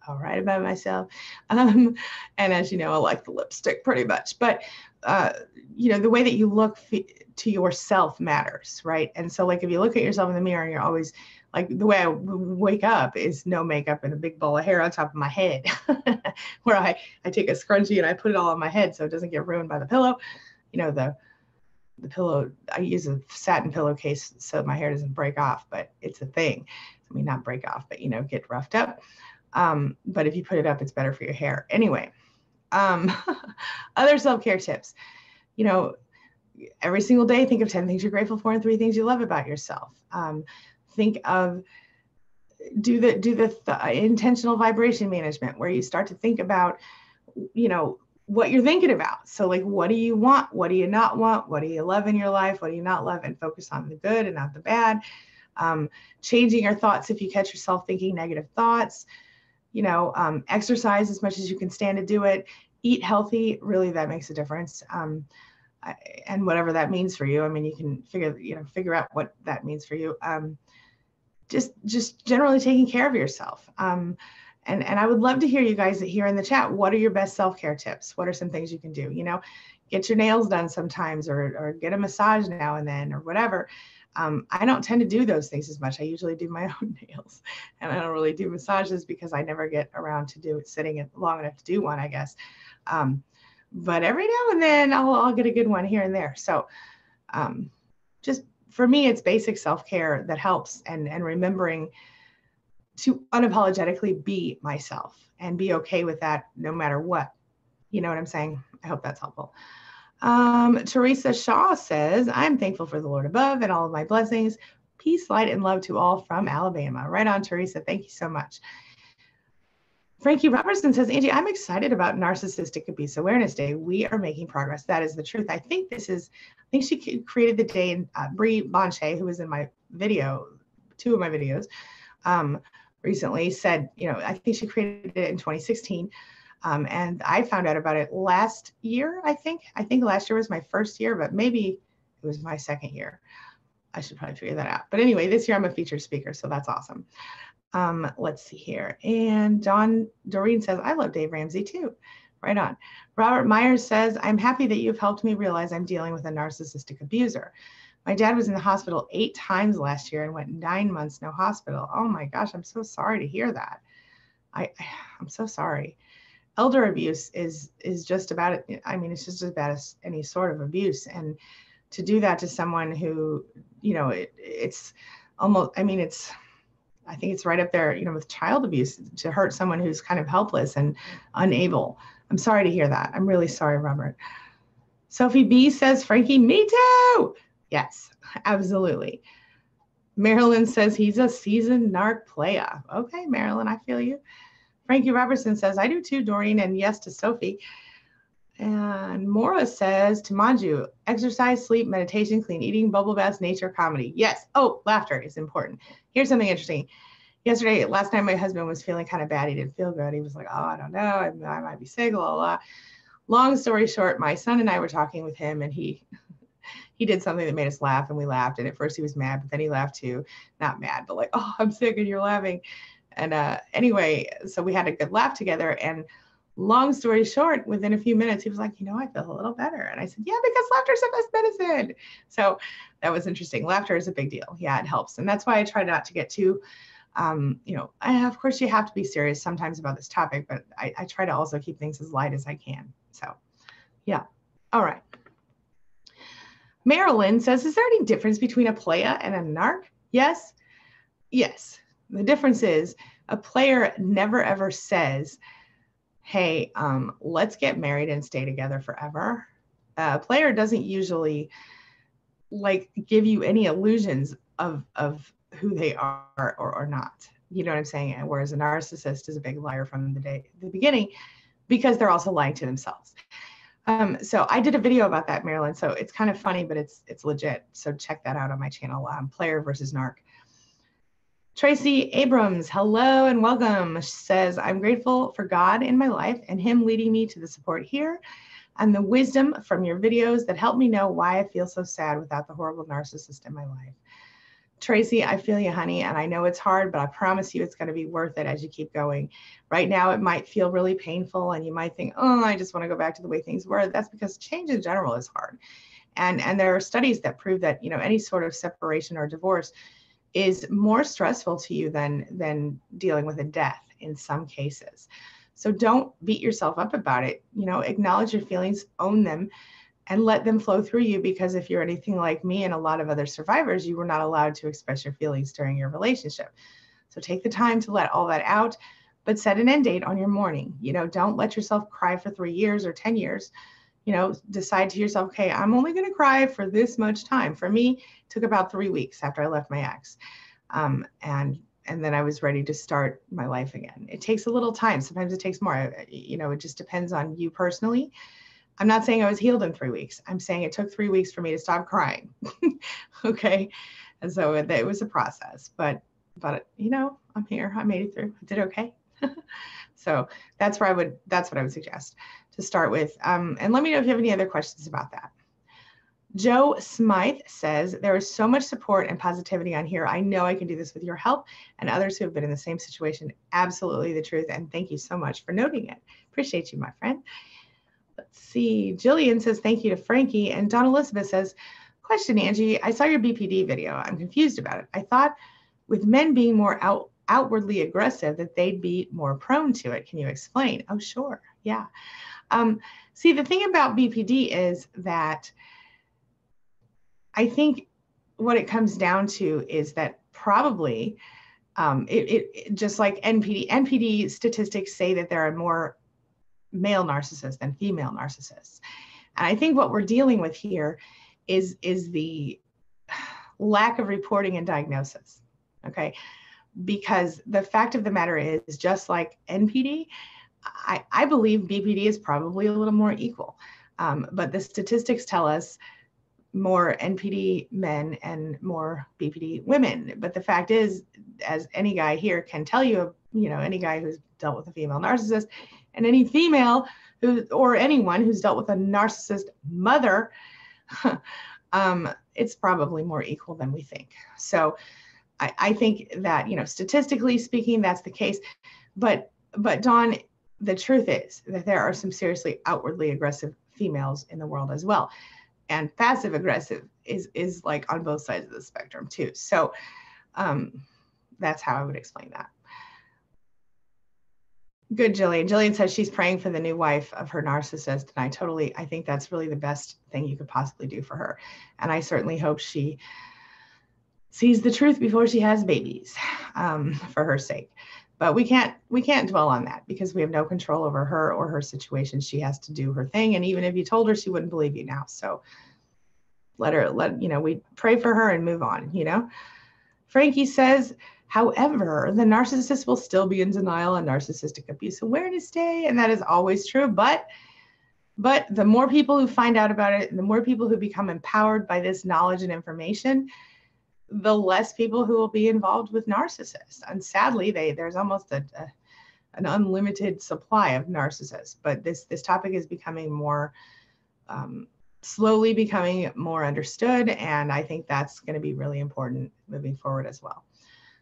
all right about myself. And as you know, I like the lipstick pretty much, but the way that you look to yourself matters, right? And so like if you look at yourself in the mirror and you're always like, the way I wake up is no makeup and a big ball of hair on top of my head, where I take a scrunchie and I put it all on my head so it doesn't get ruined by the pillow. The pillow, I use a satin pillowcase so my hair doesn't break off, but it's a thing. I mean, not break off, but get roughed up. But if you put it up, it's better for your hair. Anyway, other self-care tips. Every single day, think of 10 things you're grateful for and 3 things you love about yourself. Think of, do the intentional vibration management, where you start to think about, what you're thinking about. So like, what do you want? What do you not want? What do you love in your life? What do you not love? And focus on the good and not the bad. Changing your thoughts if you catch yourself thinking negative thoughts. Exercise as much as you can stand to do it. Eat healthy. Really, that makes a difference. And whatever that means for you. I mean, you can figure out what that means for you. Just generally taking care of yourself. And I would love to hear you guys here in the chat. What are your best self-care tips? What are some things you can do? Get your nails done sometimes, or get a massage now and then, or whatever. I don't tend to do those things as much. I usually do my own nails, and I don't really do massages because I never get around to do it sitting long enough to do one, I guess. But every now and then I'll get a good one here and there. So just for me, it's basic self-care that helps, and remembering to unapologetically be myself and be okay with that no matter what. You know what I'm saying? I hope that's helpful. Teresa Shaw says, I'm thankful for the Lord above and all of my blessings. Peace, light, and love to all from Alabama. Right on, Teresa. Thank you so much. Frankie Robertson says, Angie, I'm excited about Narcissistic Abuse Awareness Day. We are making progress. That is the truth. I think she created the day, and Bree Bonche, who was in my video, 2 of my videos, recently said, I think she created it in 2016. And I found out about it last year, I think. I think last year was my first year, but maybe it was my second year. I should probably figure that out. But anyway, this year I'm a featured speaker, so that's awesome. Let's see here. And Doreen says, I love Dave Ramsey too. Right on. Robert Myers says, I'm happy that you've helped me realize I'm dealing with a narcissistic abuser. My dad was in the hospital 8 times last year and went 9 months no hospital. Oh my gosh, I'm so sorry to hear that. I'm so sorry. Elder abuse is just about it. I mean, it's just as bad as any sort of abuse. And to do that to someone who, it's almost, I mean, I think it's right up there, with child abuse, to hurt someone who's kind of helpless and unable. I'm sorry to hear that. I'm really sorry, Robert. Sophie B says, Frankie, me too. Yes, absolutely. Marilyn says he's a seasoned narc player. Okay, Marilyn, I feel you. Frankie Robertson says, I do too, Doreen, and yes to Sophie. And Maura says, to Manju, exercise, sleep, meditation, clean eating, bubble baths, nature, comedy. Yes. Oh, laughter is important. Here's something interesting. Last night, my husband was feeling kind of bad. He didn't feel good. He was like, oh, I don't know. I might be sick, blah, blah, blah. Long story short, my son and I were talking with him, and he did something that made us laugh, and we laughed. And at first he was mad, but then he laughed too. Not mad, but like, oh, I'm sick and you're laughing. And anyway, so we had a good laugh together. And long story short, within a few minutes, he was like, I feel a little better. And I said, yeah, because laughter is the best medicine. So that was interesting. Laughter is a big deal. Yeah, it helps. And that's why I try not to get too, of course you have to be serious sometimes about this topic, but I try to also keep things as light as I can. So yeah. All right. Marilyn says, is there any difference between a playa and a narc? Yes. Yes. The difference is a player never ever says, hey, let's get married and stay together forever. A player doesn't usually give you any illusions of who they are or not. You know what I'm saying? Whereas a narcissist is a big liar from the beginning, because they're also lying to themselves. So I did a video about that, Marilyn. So it's kind of funny, but it's legit. So check that out on my channel, Player versus Narc. Tracy Abrams, hello and welcome. She says, I'm grateful for God in my life and him leading me to the support here and the wisdom from your videos that help me know why I feel so sad without the horrible narcissist in my life. Tracy, I feel you, honey, and I know it's hard, but I promise you it's going to be worth it as you keep going. Right now, it might feel really painful, and you might think, oh, I just want to go back to the way things were. That's because change in general is hard. And there are studies that prove that, any sort of separation or divorce is more stressful to you than dealing with a death in some cases. So don't beat yourself up about it. Acknowledge your feelings, own them, and let them flow through you, because if you're anything like me and a lot of other survivors, you were not allowed to express your feelings during your relationship. So take the time to let all that out, but set an end date on your mourning. Don't let yourself cry for 3 years or 10 years. Decide to yourself, okay, I'm only going to cry for this much time. For me, it took about 3 weeks after I left my ex. And then I was ready to start my life again. It takes a little time. Sometimes it takes more. It just depends on you personally. I'm not saying I was healed in 3 weeks. I'm saying it took 3 weeks for me to stop crying. Okay. And so it was a process, but I'm here. I made it through. I did okay. So that's what I would suggest to start with. And let me know if you have any other questions about that. Joe Smythe says, there is so much support and positivity on here. I know I can do this with your help and others who have been in the same situation. Absolutely the truth. And thank you so much for noting it. Appreciate you, my friend. Let's see. Jillian says, thank you to Frankie. And Dawn Elizabeth says, question, Angie, I saw your BPD video. I'm confused about it. I thought with men being more outwardly aggressive that they'd be more prone to it. Can you explain? Oh, sure. Yeah. See, the thing about BPD is that I think what it comes down to is that probably it just like NPD statistics say that there are more male narcissists than female narcissists. And I think what we're dealing with here is the lack of reporting and diagnosis. Okay. Because the fact of the matter is, just like NPD, I believe BPD is probably a little more equal. But the statistics tell us more NPD men and more BPD women. But the fact is, as any guy here can tell you, any guy who's dealt with a female narcissist and any female or anyone who's dealt with a narcissist mother, it's probably more equal than we think. So I think that, statistically speaking, that's the case. But Dawn, the truth is that there are some seriously outwardly aggressive females in the world as well. And passive aggressive is like on both sides of the spectrum too. So that's how I would explain that. Good, Jillian. Jillian says she's praying for the new wife of her narcissist. And I think that's really the best thing you could possibly do for her. And I certainly hope she sees the truth before she has babies, for her sake. But we can't dwell on that because we have no control over her or her situation. She has to do her thing. And even if you told her, she wouldn't believe you now. So we pray for her and move on, Frankie says, however, the narcissist will still be in denial on Narcissistic Abuse Awareness Day. And that is always true. But the more people who find out about it, and the more people who become empowered by this knowledge and information, the less people who will be involved with narcissists. And sadly, there's almost an unlimited supply of narcissists. But this topic is becoming more, slowly becoming more understood. And I think that's going to be really important moving forward as well.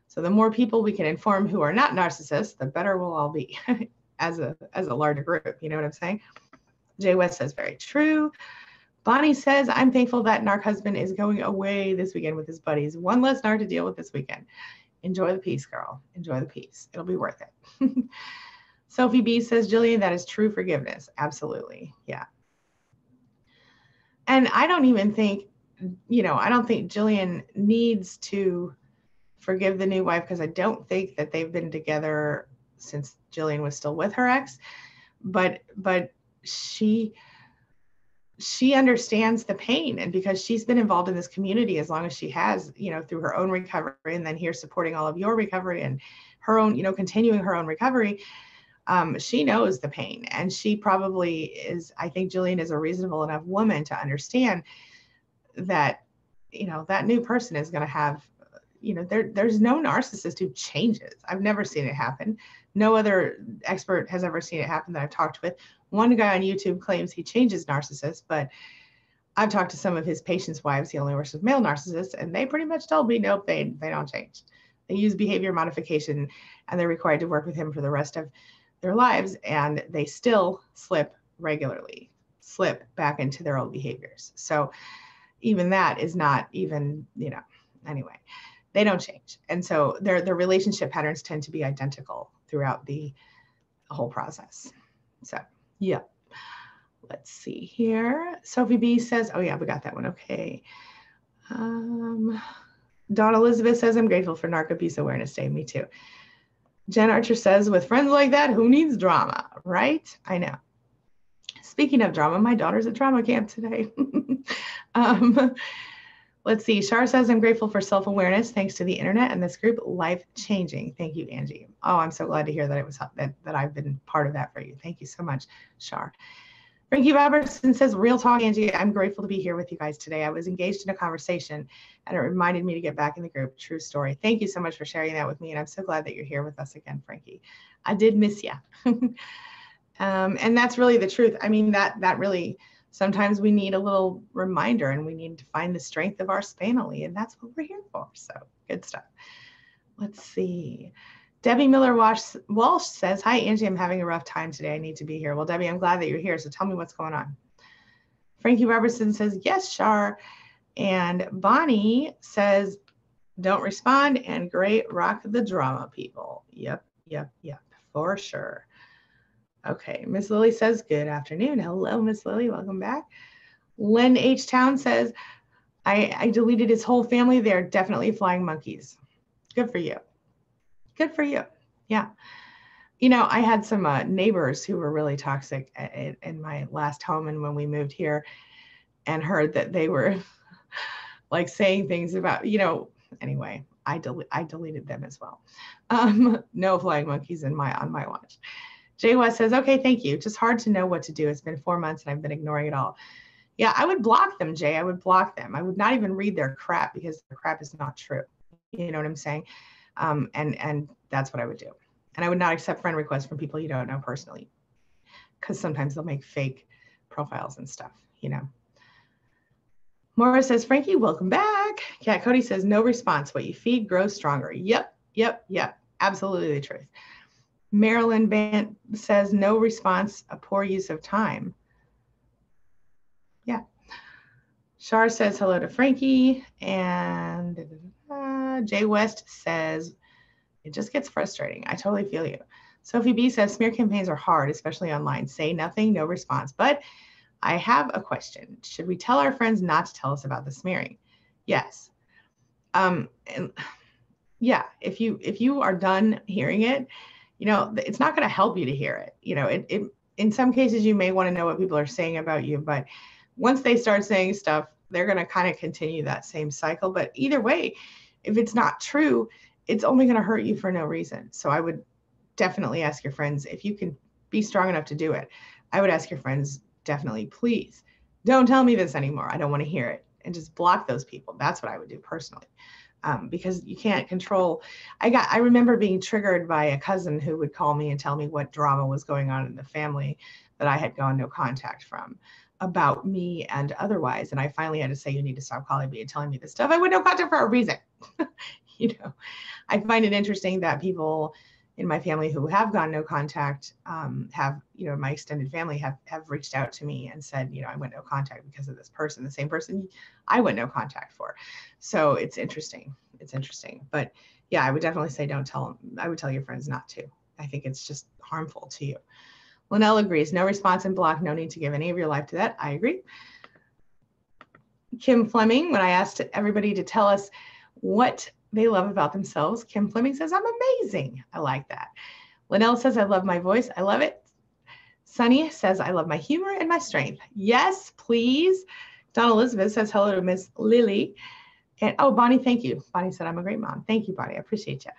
So the more people we can inform who are not narcissists, the better we'll all be as a larger group. You know what I'm saying? Jay West says, very true. Bonnie says, I'm thankful that narc husband is going away this weekend with his buddies. One less narc to deal with this weekend. Enjoy the peace, girl. Enjoy the peace. It'll be worth it. Sophie B says, Jillian, that is true forgiveness. Absolutely. Yeah. And I don't even think, I don't think Jillian needs to forgive the new wife because I don't think that they've been together since Jillian was still with her ex. But she understands the pain, and because she's been involved in this community as long as she has, through her own recovery, and then here supporting all of your recovery and her own, continuing her own recovery, she knows the pain. And she probably is, I think Jillian is a reasonable enough woman to understand that, that new person is going to have, there's no narcissist who changes. I've never seen it happen. No other expert has ever seen it happen that I've talked with. One guy on YouTube claims he changes narcissists, but I've talked to some of his patients' wives. He only works with male narcissists, and they pretty much told me, nope, they don't change. They use behavior modification, and they're required to work with him for the rest of their lives, and they still slip back into their old behaviors. So even that is not even, anyway, they don't change. And so their relationship patterns tend to be identical throughout the whole process. So, yeah. Let's see here. Sophie B says, oh yeah, we got that one. Okay. Dawn Elizabeth says, I'm grateful for Narc Abuse Awareness Day. Me too. Jen Archer says, with friends like that, who needs drama, right? I know. Speaking of drama, my daughter's at drama camp today. Let's see. Shar says, I'm grateful for self-awareness thanks to the internet and this group, life-changing. Thank you, Angie. Oh, I'm so glad to hear that it was that I've been part of that for you. Thank you so much, Shar. Frankie Robertson says, real talk, Angie. I'm grateful to be here with you guys today. I was engaged in a conversation and it reminded me to get back in the group. True story. Thank you so much for sharing that with me. And I'm so glad that you're here with us again, Frankie. I did miss you. And that's really the truth. I mean, that really, sometimes we need a little reminder and we need to find the strength of our family. And that's what we're here for. So good stuff. Let's see. Debbie Miller Walsh says, hi, Angie, I'm having a rough time today. I need to be here. Well, Debbie, I'm glad that you're here. So tell me what's going on. Frankie Robertson says, yes, Shar. And Bonnie says, don't respond. And great, rock the drama, people. Yep, for sure. Okay, Miss Lily says, good afternoon. Hello, Miss Lily, welcome back. Len H. Town says, I deleted his whole family. They're definitely flying monkeys. Good for you. Good for you. Yeah. I had some neighbors who were really toxic in my last home. And when we moved here and heard that they were like saying things about, anyway, I deleted them as well. No flying monkeys on my watch. Jay West says, okay, thank you. Just hard to know what to do. It's been 4 months and I've been ignoring it all. Yeah, I would block them, Jay. I would block them. I would not even read their crap because their crap is not true. You know what I'm saying? And that's what I would do. And I would not accept friend requests from people you don't know personally, because sometimes they'll make fake profiles and stuff, Maura says, Frankie, welcome back. Cat Cody says, no response. What you feed grows stronger. Yep. Absolutely the truth. Marilyn Bant says, no response, a poor use of time. Yeah. Shar says hello to Frankie. And Jay West says, it just gets frustrating. I totally feel you. Sophie B says smear campaigns are hard, especially online. Say nothing, no response. But I have a question. Should we tell our friends not to tell us about the smearing? Yes. And yeah, if you are done hearing it, it's not going to help you to hear it. It in some cases you may want to know what people are saying about you, but once they start saying stuff, they're going to kind of continue that same cycle. But either way, if it's not true, it's only going to hurt you for no reason. So I would definitely ask your friends, if you can be strong enough to do it, I would ask your friends, definitely, please don't tell me this anymore. I don't want to hear it. And just block those people. That's what I would do personally. Because you can't control. I remember being triggered by a cousin who would call me and tell me what drama was going on in the family that I had gone no contact from, about me and otherwise. And I finally had to say, you need to stop calling me and telling me this stuff. I went no contact for a reason. I find it interesting that people in my family who have gone no contact have, my extended family have reached out to me and said, I went no contact because of this person, the same person I went no contact for. So it's interesting. But yeah, I would definitely say don't tell them. I would tell your friends not to. I think it's just harmful to you. Linnell agrees. No response and block. No need to give any of your life to that. I agree. Kim Fleming, when I asked everybody to tell us what they love about themselves, Kim Fleming says, I'm amazing. I like that. Linnell says, I love my voice. I love it. Sunny says, I love my humor and my strength. Yes, please. Dawn Elizabeth says, hello to Miss Lily. And oh, Bonnie, thank you. Bonnie said, I'm a great mom. Thank you, Bonnie. I appreciate you.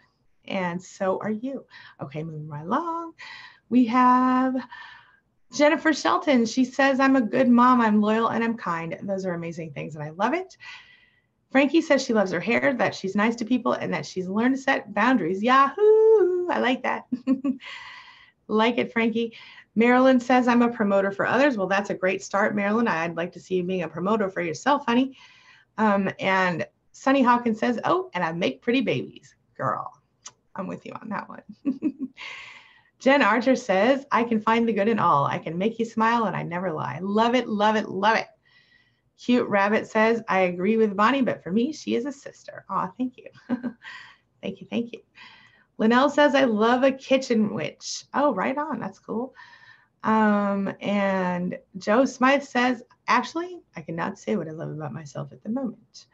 And so are you. Okay, moving right along. We have Jennifer Shelton. She says, I'm a good mom. I'm loyal and I'm kind. Those are amazing things and I love it. Frankie says she loves her hair, that she's nice to people, and that she's learned to set boundaries. Yahoo! I like that. Like it, Frankie. Marilyn says, I'm a promoter for others. Well, that's a great start, Marilyn. I'd like to see you being a promoter for yourself, honey. And Sunny Hawkins says, oh, and I make pretty babies. Girl, I'm with you on that one. Jen Archer says, I can find the good in all. I can make you smile and I never lie. Love it, love it, love it. Cute Rabbit says, I agree with Bonnie, but for me, she is a sister. Oh, thank you. Thank you, thank you. Linnell says, I love a kitchen witch. Oh, right on. That's cool. And Joe Smythe says, actually, I cannot say what I love about myself at the moment.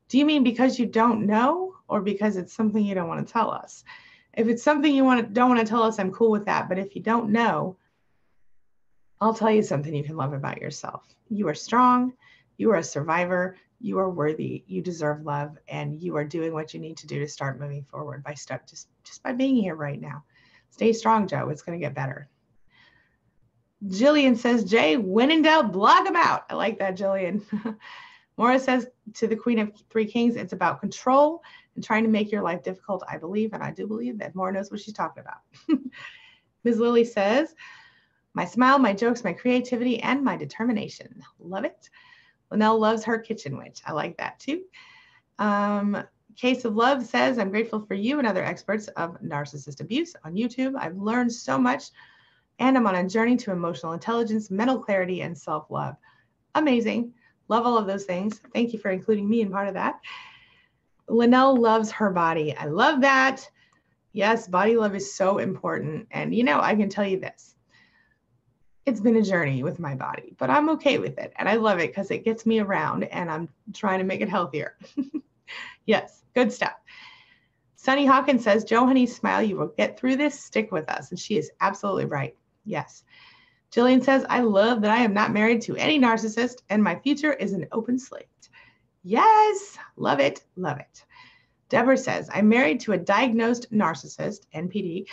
Do you mean because you don't know or because it's something you don't want to tell us? If it's something you don't want to tell us, I'm cool with that. But if you don't know, I'll tell you something you can love about yourself. You are strong. You are a survivor. You are worthy. You deserve love. And you are doing what you need to do to start moving forward by just by being here right now. Stay strong, Joe. It's going to get better. Jillian says, Jay, when in doubt, blog them out. I like that, Jillian. Maura says to the Queen of Three Kings, it's about control and trying to make your life difficult. I believe, and I do believe that Maura knows what she's talking about. Ms. Lily says, my smile, my jokes, my creativity, and my determination. Love it. Linnell loves her kitchen witch. I like that too. Case of Love says, I'm grateful for you and other experts of narcissist abuse on YouTube. I've learned so much and I'm on a journey to emotional intelligence, mental clarity, and self-love. Amazing. Love all of those things. Thank you for including me in part of that. Linnell loves her body. I love that. Yes, body love is so important. And I can tell you this. It's been a journey with my body, but I'm okay with it. And I love it because it gets me around and I'm trying to make it healthier. Yes, good stuff. Sunny Hawkins says, Joe, honey, smile. You will get through this. Stick with us. And she is absolutely right. Yes. Jillian says, I love that I am not married to any narcissist and my future is an open slate. Yes. Love it. Love it. Deborah says, I'm married to a diagnosed narcissist, NPD,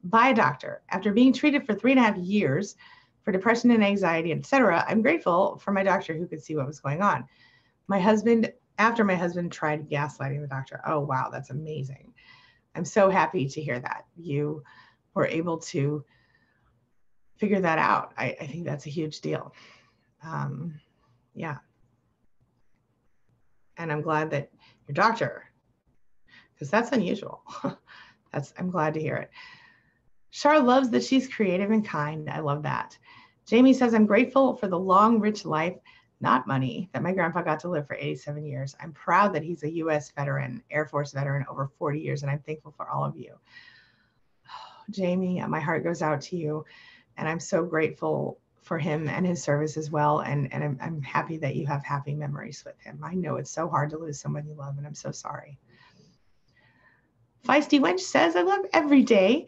by a doctor. After being treated for 3.5 years for depression and anxiety, etc., I'm grateful for my doctor who could see what was going on. After my husband tried gaslighting the doctor. Oh, wow. That's amazing. I'm so happy to hear that you were able to figure that out. I think that's a huge deal. Yeah. And I'm glad that your doctor, because that's unusual. I'm glad to hear it. Char loves that she's creative and kind. I love that. Jamie says, I'm grateful for the long, rich life, not money, that my grandpa got to live for 87 years. I'm proud that he's a U.S. veteran, Air Force veteran, over 40 years, and I'm thankful for all of you. Jamie, my heart goes out to you. And I'm so grateful for him and his service as well. And I'm happy that you have happy memories with him. I know it's so hard to lose someone you love, and I'm so sorry. Feisty Wench says, I love every day.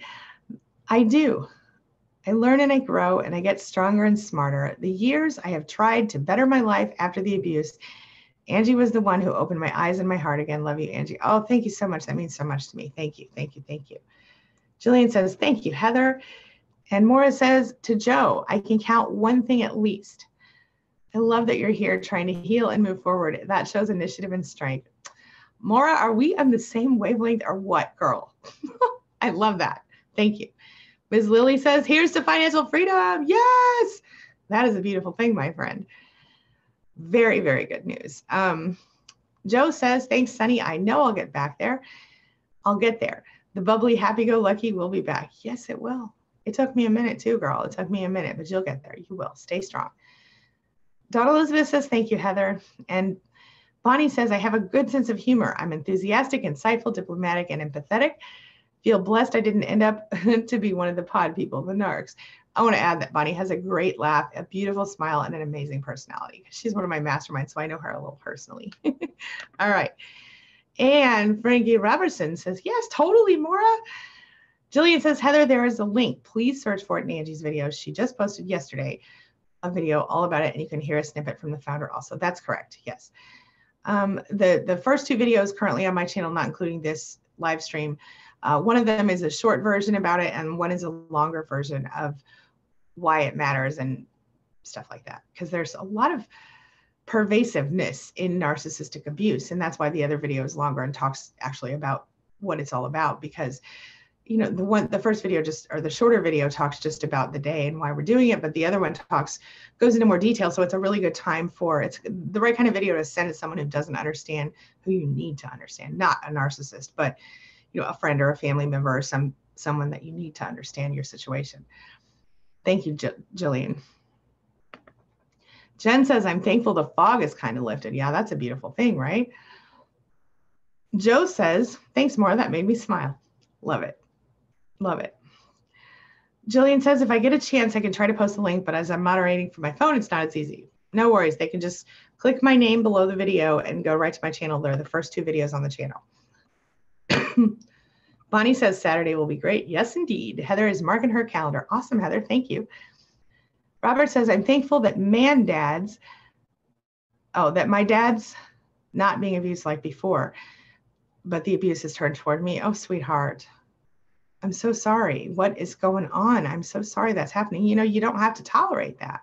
I do. I learn and I grow and I get stronger and smarter. The years I have tried to better my life after the abuse, Angie was the one who opened my eyes and my heart again. Love you, Angie. Oh, thank you so much. That means so much to me. Thank you. Thank you. Thank you. Jillian says, thank you, Heather. And Maura says to Joe, I can count one thing at least. I love that you're here trying to heal and move forward. That shows initiative and strength. Maura, are we on the same wavelength or what, girl? I love that. Thank you. Ms. Lily says, here's to financial freedom. Yes, that is a beautiful thing, my friend. Very, very good news. Joe says, thanks, Sunny. I know I'll get back there. I'll get there. The bubbly, happy-go-lucky will be back. Yes, it will. It took me a minute too, girl. It took me a minute, but you'll get there. You will. Stay strong. Dawn Elizabeth says, thank you, Heather. And Bonnie says, I have a good sense of humor. I'm enthusiastic, insightful, diplomatic, and empathetic. Feel blessed I didn't end up to be one of the pod people, the narcs. I want to add that Bonnie has a great laugh, a beautiful smile, and an amazing personality. She's one of my masterminds, so I know her a little personally. All right. And Frankie Robertson says, yes, totally, Maura. Jillian says, Heather, there is a link. Please search for it in Angie's video. She just posted yesterday a video all about it, and you can hear a snippet from the founder also. That's correct, yes. The first two videos currently on my channel, not including this live stream, one of them is a short version about it, and one is a longer version of why it matters and stuff like that. Because there's a lot of pervasiveness in narcissistic abuse, and that's why the other video is longer and talks actually about what it's all about. Because you know, the first video the shorter video talks just about the day and why we're doing it, but the other one goes into more detail. So it's a really good time it's the right kind of video to send to someone who doesn't understand, who you need to understand, not a narcissist, but you know, a friend or a family member or someone that you need to understand your situation. Thank you, Jillian. Jen says, I'm thankful the fog is kind of lifted. Yeah, that's a beautiful thing, right? Joe says, thanks, Maura. That made me smile. Love it. Love it. Jillian says, if I get a chance, I can try to post the link, but as I'm moderating from my phone, it's not as easy. No worries. They can just click my name below the video and go right to my channel. They're the first two videos on the channel. Bonnie says Saturday will be great. Yes, indeed. Heather is marking her calendar. Awesome, Heather. Thank you. Robert says, I'm thankful that my dad's not being abused like before, but the abuse has turned toward me. Oh, sweetheart. I'm so sorry. What is going on? I'm so sorry that's happening. You know, you don't have to tolerate that.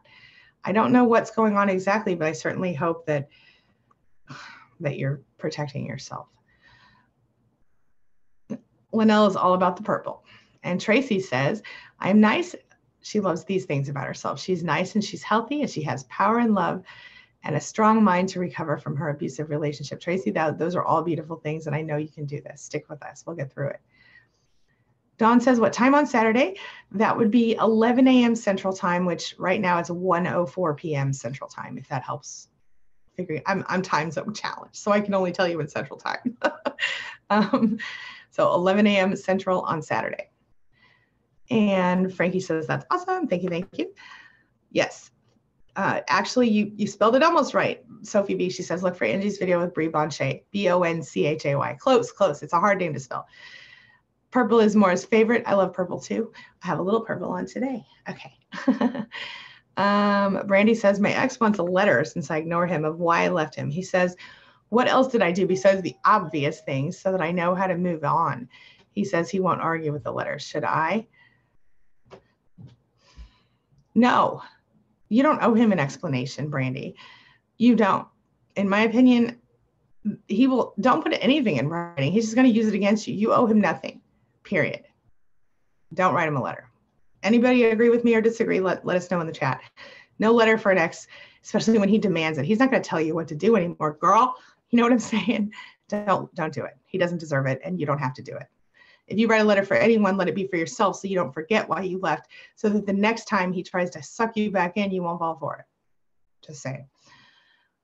I don't know what's going on exactly, but I certainly hope that you're protecting yourself. Linnell is all about the purple. And Tracy says, I'm nice. She loves these things about herself. She's nice and she's healthy and she has power and love and a strong mind to recover from her abusive relationship. Tracy, those are all beautiful things. And I know you can do this. Stick with us. We'll get through it. Dawn says, what time on Saturday? That would be 11 a.m. Central Time, which right now it's 1:04 p.m. Central Time, if that helps figuring. I'm time zone challenged, so I can only tell you in Central Time. So 11 a.m. Central on Saturday. And Frankie says, that's awesome. Thank you. Thank you. Yes. Actually, you spelled it almost right. Sophie B, she says, look for Angie's video with Brie Bonchay, Bonchay. Close, close. It's a hard name to spell. Purple is Maura's favorite. I love purple too. I have a little purple on today. Okay. Brandy says, my ex wants a letter since I ignore him of why I left him. He says, what else did I do besides the obvious things so that I know how to move on? He says he won't argue with the letter. Should I? No, you don't owe him an explanation, Brandy. You don't. In my opinion, don't put anything in writing. He's just going to use it against you. You owe him nothing. Period. Don't write him a letter. Anybody agree with me or disagree? Let us know in the chat. No letter for an ex, especially when he demands it. He's not going to tell you what to do anymore, girl. You know what I'm saying? Don't do it. He doesn't deserve it, and you don't have to do it. If you write a letter for anyone, let it be for yourself so you don't forget why you left, so that the next time he tries to suck you back in, you won't fall for it. Just saying.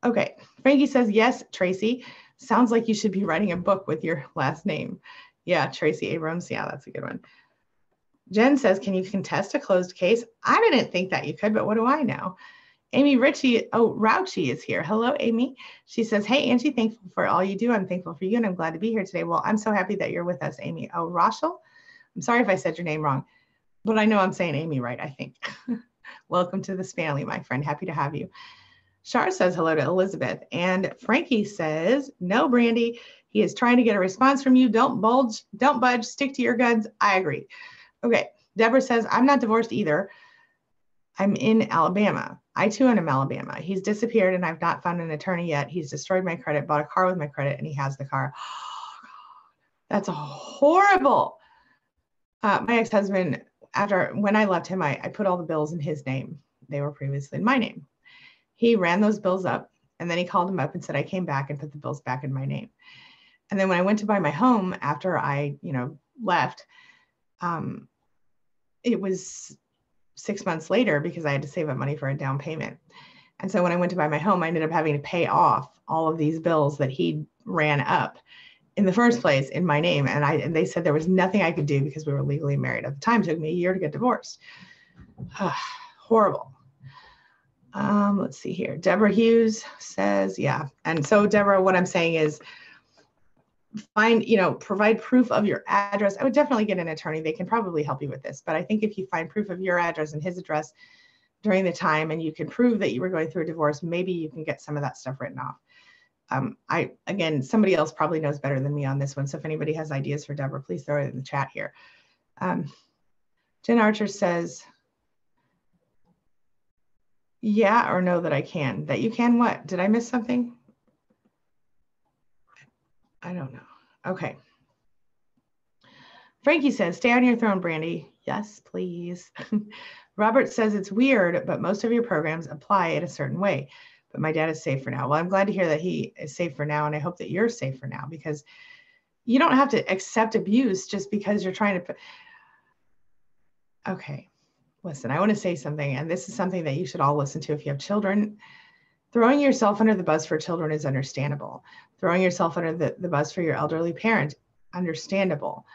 Okay. Frankie says, yes, Tracy. Sounds like you should be writing a book with your last name. Yeah, Tracy Abrams. Yeah, that's a good one. Jen says, can you contest a closed case? I didn't think that you could, but what do I know? Amy Rauchi is here. Hello, Amy. She says, hey, Angie, thankful for all you do. I'm thankful for you, and I'm glad to be here today. Well, I'm so happy that you're with us, Amy. Oh, Rochelle? I'm sorry if I said your name wrong, but I know I'm saying Amy right, I think. Welcome to this family, my friend. Happy to have you. Shar says hello to Elizabeth. And Frankie says, no, Brandy, he is trying to get a response from you. Don't budge, stick to your guns. I agree. Okay. Deborah says, I'm not divorced either. I'm in Alabama. I too am in Alabama. He's disappeared and I've not found an attorney yet. He's destroyed my credit, bought a car with my credit, and he has the car. Oh, that's horrible. My ex-husband, when I left him, I put all the bills in his name. They were previously in my name. He ran those bills up, and then he called him up and said, I came back and put the bills back in my name. And then when I went to buy my home after I, left, it was 6 months later because I had to save up money for a down payment. And so when I went to buy my home, I ended up having to pay off all of these bills that he ran up in the first place in my name. And they said there was nothing I could do because we were legally married at the time. It took me a year to get divorced. Horrible. Let's see here. Deborah Hughes says, yeah. And so Deborah, what I'm saying is provide proof of your address. I would definitely get an attorney. They can probably help you with this. But I think if you find proof of your address and his address during the time, and you can prove that you were going through a divorce, maybe you can get some of that stuff written off. Again, somebody else probably knows better than me on this one. So if anybody has ideas for Deborah, please throw it in the chat here. Jen Archer says, yeah or no that I can. That you can what? Did I miss something? I don't know. Okay. Frankie says, stay on your throne, Brandy. Yes, please. Robert says it's weird, but most of your programs apply it a certain way. But my dad is safe for now. Well, I'm glad to hear that he is safe for now. And I hope that you're safe for now, because you don't have to accept abuse just because you're trying to. Okay. Listen, I want to say something, and this is something that you should all listen to if you have children. Throwing yourself under the bus for children is understandable. Throwing yourself under the bus for your elderly parent, understandable.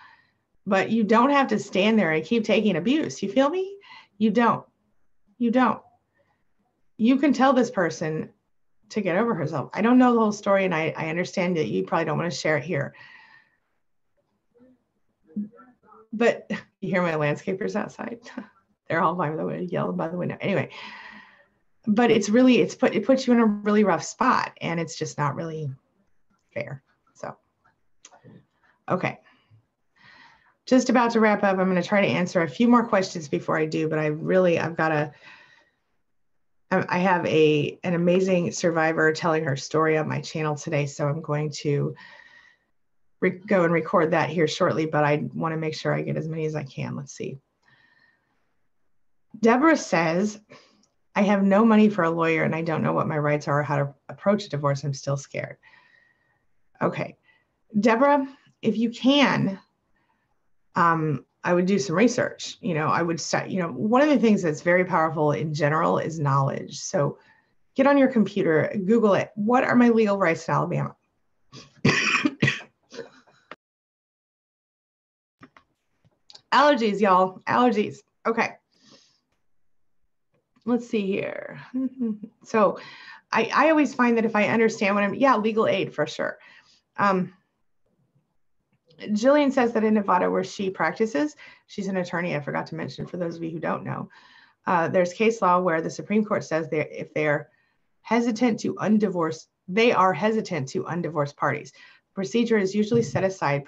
But you don't have to stand there and keep taking abuse. You feel me? You don't. You don't. You can tell this person to get over herself. I don't know the whole story, and I understand that you probably don't want to share it here. But you hear my landscapers outside? They're all by the window, yelling by the window. Anyway, but it puts you in a really rough spot, and it's just not really fair. So, okay. Just about to wrap up. I'm going to try to answer a few more questions before I do, but I have an amazing survivor telling her story on my channel today. So I'm going to go and record that here shortly, but I want to make sure I get as many as I can. Let's see. Deborah says, I have no money for a lawyer and I don't know what my rights are or how to approach a divorce. I'm still scared. Okay. Deborah, if you can, I would do some research. I would start, one of the things that's very powerful in general is knowledge. So get on your computer, Google it. What are my legal rights in Alabama? Allergies, y'all, allergies. Okay. Let's see here. So I always find that if I understand legal aid for sure. Jillian says that in Nevada where she practices, she's an attorney. I forgot to mention for those of you who don't know, there's case law where the Supreme Court says if they're hesitant to undivorce, they are hesitant to undivorced parties. Procedure is usually to set aside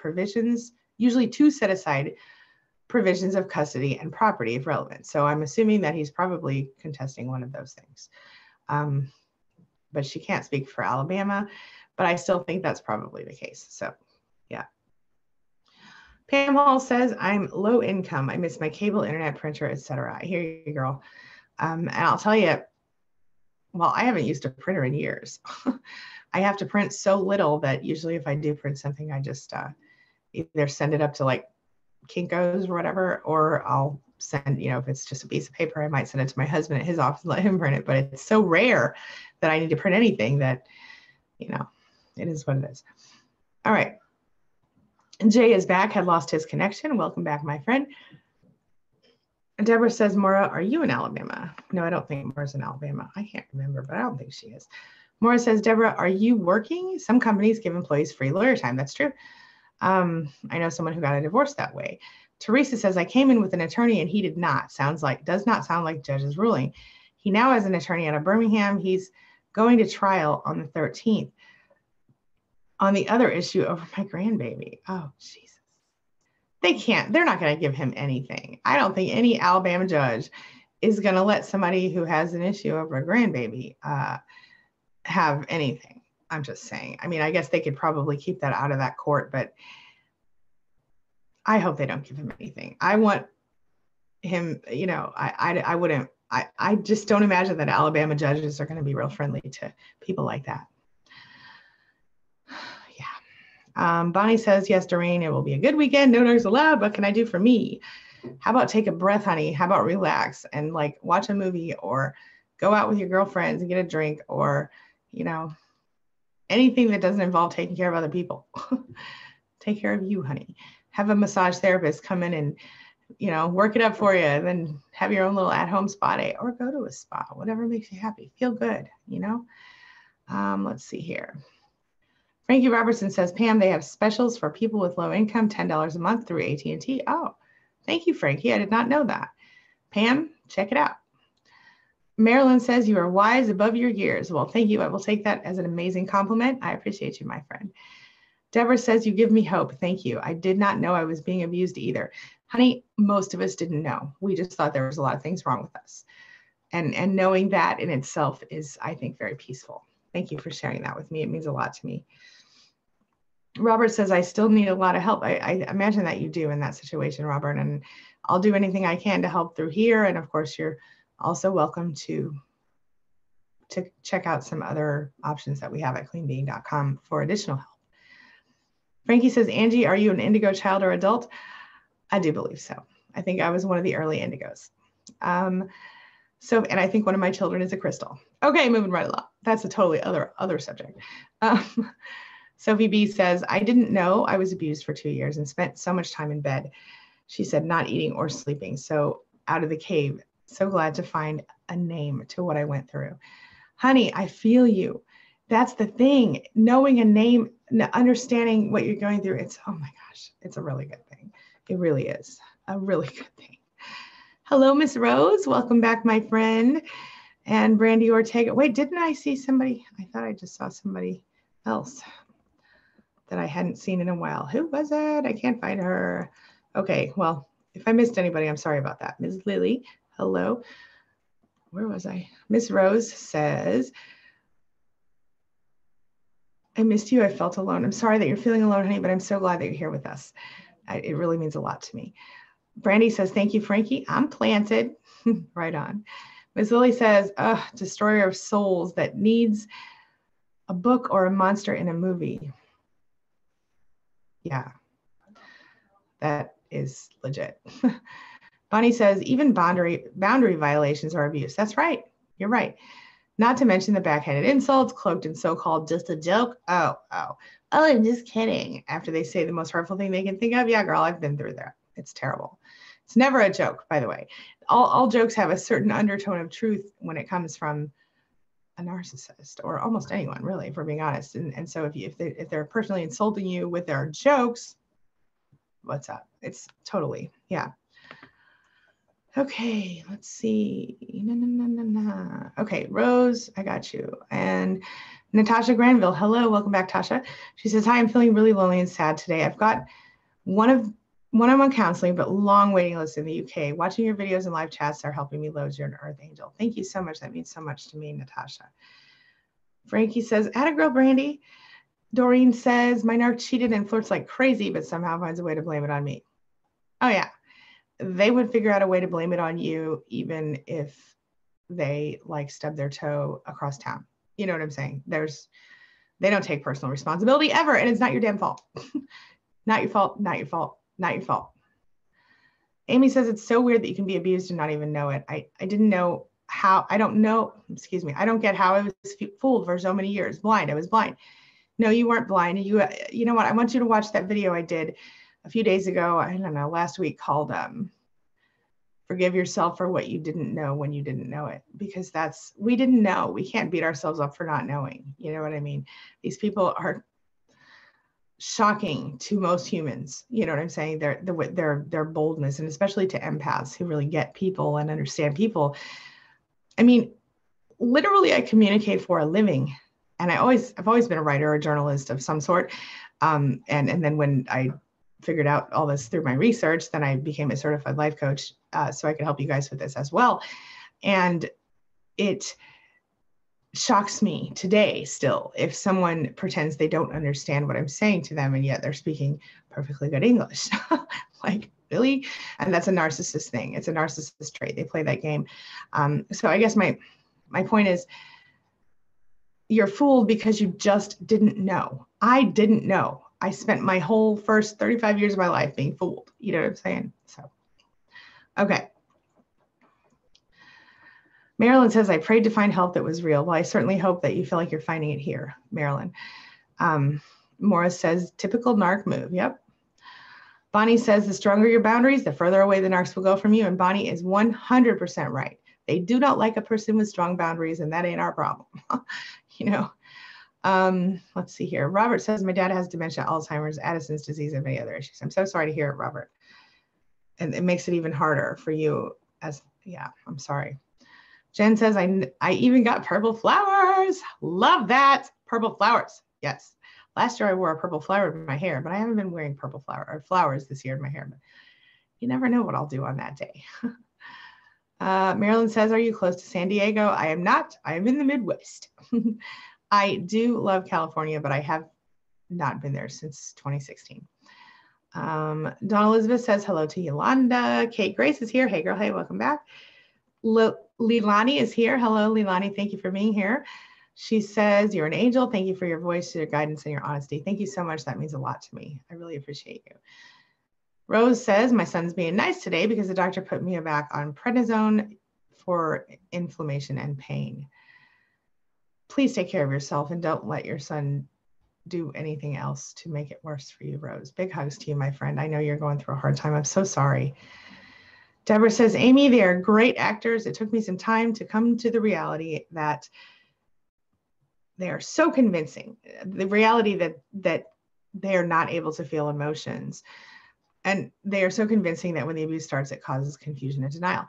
provisions of custody and property if relevant. So I'm assuming that he's probably contesting one of those things. But she can't speak for Alabama, but I still think that's probably the case. So yeah. Pam Hall says, I'm low income. I miss my cable, internet, printer, etc. I hear you, girl. And I'll tell you, well, I haven't used a printer in years. I have to print so little that usually if I do print something, I just either send it up to like Kinko's or whatever, or I'll send, if it's just a piece of paper, I might send it to my husband at his office and let him print it. But it's so rare that I need to print anything that, it is what it is. All right. Jay is back, had lost his connection. Welcome back, my friend. Deborah says, Maura, are you in Alabama? No, I don't think Maura's in Alabama. I can't remember, but I don't think she is. Maura says, Deborah, are you working? Some companies give employees free lawyer time. That's true. I know someone who got a divorce that way. Teresa says, I came in with an attorney and he did not. Does not sound like judge's ruling. He now has an attorney out of Birmingham. He's going to trial on the 13th. On the other issue over my grandbaby. Oh, Jesus. They're not going to give him anything. I don't think any Alabama judge is going to let somebody who has an issue over a grandbaby have anything. I'm just saying. I mean, I guess they could probably keep that out of that court, but I hope they don't give him anything. I want him, you know, I wouldn't, I just don't imagine that Alabama judges are going to be real friendly to people like that. Bonnie says, yes, Doreen, it will be a good weekend. No dogs allowed. What can I do for me? How about take a breath, honey? How about relax and like watch a movie or go out with your girlfriends and get a drink or, you know, anything that doesn't involve taking care of other people. Take care of you, honey. Have a massage therapist come in and, you know, work it up for you and then have your own little at-home spa day or go to a spa, whatever makes you happy. Feel good, you know? Let's see here. Frankie Robertson says, Pam, they have specials for people with low income, $10 a month through AT&T. Oh, thank you, Frankie. I did not know that. Pam, check it out. Marilyn says, you are wise above your years. Well, thank you. I will take that as an amazing compliment. I appreciate you, my friend. Deborah says, you give me hope. Thank you. I did not know I was being abused either. Honey, most of us didn't know. We just thought there was a lot of things wrong with us. And knowing that in itself is, I think, very peaceful. Thank you for sharing that with me. It means a lot to me. Robert says, I still need a lot of help. I imagine that you do in that situation, Robert, and I'll do anything I can to help through here. And of course, you're also welcome to check out some other options that we have at cleanbeing.com for additional help. Frankie says, Angie, are you an indigo child or adult? I do believe so. I think I was one of the early indigos. And I think one of my children is a crystal. Okay, moving right along. That's a totally other subject. Sophie B says, I didn't know I was abused for 2 years and spent so much time in bed. She said, not eating or sleeping. So out of the cave, so glad to find a name to what I went through. Honey, I feel you. That's the thing. Knowing a name, understanding what you're going through, oh my gosh, it's a really good thing. It really is a really good thing. Hello, Miss Rose. Welcome back, my friend. And Brandy Ortega. Wait, didn't I see somebody? I thought I just saw somebody else that I hadn't seen in a while. Who was it? I can't find her. Okay, well, if I missed anybody, I'm sorry about that. Ms. Lily, hello. Where was I? Miss Rose says, I missed you. I felt alone. I'm sorry that you're feeling alone, honey, but I'm so glad that you're here with us. It really means a lot to me. Brandy says, thank you, Frankie. I'm planted. Right on. Ms. Lily says, destroyer of souls that needs a book or a monster in a movie. Yeah, that is legit. Bonnie says, even boundary violations are abuse. That's right. You're right. Not to mention the backhanded insults, cloaked in so-called just a joke. Oh, I'm just kidding. After they say the most hurtful thing they can think of. Yeah, girl, I've been through that. It's terrible. It's never a joke, by the way. All jokes have a certain undertone of truth when it comes from a narcissist or almost anyone, really, if we're being honest. And so if they're personally insulting you with their jokes, what's up? It's totally, yeah. Okay, let's see. Okay, Rose, I got you. And Natasha Granville, hello, welcome back, Tasha. She says, hi, I'm feeling really lonely and sad today. I've got one-on-one counseling, but long waiting list in the UK. Watching your videos and live chats are helping me load. You're an earth angel. Thank you so much. That means so much to me, Natasha. Frankie says, atta girl, Brandy. Doreen says, my narc cheated and flirts like crazy, but somehow finds a way to blame it on me. Oh yeah. They would figure out a way to blame it on you, even if they like stub their toe across town. You know what I'm saying? They don't take personal responsibility ever. And it's not your damn fault. Not your fault, not your fault, not your fault. Amy says, it's so weird that you can be abused and not even know it. I didn't know how, I don't get how I was fooled for so many years. Blind, I was blind. No, you weren't blind. You know what? I want you to watch that video I did a few days ago, I don't know, last week, called Forgive yourself for what you didn't know when you didn't know it, because we didn't know. We can't beat ourselves up for not knowing. You know what I mean? These people are shocking to most humans. You know what I'm saying? Their boldness, and especially to empaths who really get people and understand people. I mean, literally, I communicate for a living, and I've always been a writer or a journalist of some sort. And then when I figured out all this through my research, then I became a certified life coach, so I could help you guys with this as well. And it shocks me today still if someone pretends they don't understand what I'm saying to them, and yet they're speaking perfectly good English. Like, really? And that's a narcissist thing. It's a narcissist trait. They play that game. So I guess my point is, you're fooled because you just didn't know. I didn't know. I spent my whole first 35 years of my life being fooled. You know what I'm saying? So, okay. Marilyn says, I prayed to find help that was real. Well, I certainly hope that you feel like you're finding it here, Marilyn. Morris says, typical narc move. Yep. Bonnie says, the stronger your boundaries, the further away the narcs will go from you. And Bonnie is 100% right. They do not like a person with strong boundaries, and that ain't our problem. You know, let's see here. Robert says, my dad has dementia, Alzheimer's, Addison's disease, and many other issues. I'm so sorry to hear it, Robert. And it makes it even harder for you I'm sorry. Jen says, I even got purple flowers. Love that. Purple flowers. Yes. Last year I wore a purple flower in my hair, but I haven't been wearing purple flowers this year in my hair. But you never know what I'll do on that day. Marilyn says, are you close to San Diego? I am not. I am in the Midwest. I do love California, but I have not been there since 2016. Dawn Elizabeth says, hello to Yolanda. Kate Grace is here. Hey, girl. Hey, welcome back. Leilani is here. Hello, Leilani. Thank you for being here. She says, you're an angel. Thank you for your voice, your guidance, and your honesty. Thank you so much. That means a lot to me. I really appreciate you. Rose says, my son's being nice today because the doctor put me back on prednisone for inflammation and pain. Please take care of yourself and don't let your son do anything else to make it worse for you, Rose. Big hugs to you, my friend. I know you're going through a hard time. I'm so sorry. Deborah says, Amy, they are great actors. It took me some time to come to the reality that they are so convincing. The reality that they are not able to feel emotions. And they are so convincing that when the abuse starts, it causes confusion and denial.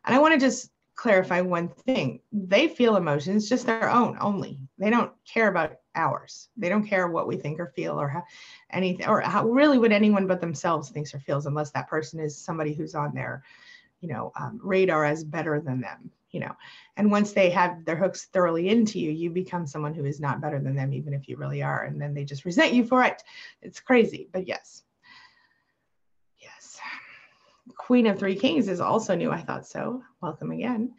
And I want to just clarify one thing. They feel emotions, just their own only. They don't care about ours. They don't care what we think or feel or how anything, or how really what anyone but themselves thinks or feels, unless that person is somebody who's on their, radar as better than them, And once they have their hooks thoroughly into you, you become someone who is not better than them, even if you really are. And then they just resent you for it. It's crazy, but yes. Yes. Queen of Three Kings is also new. I thought so. Welcome again.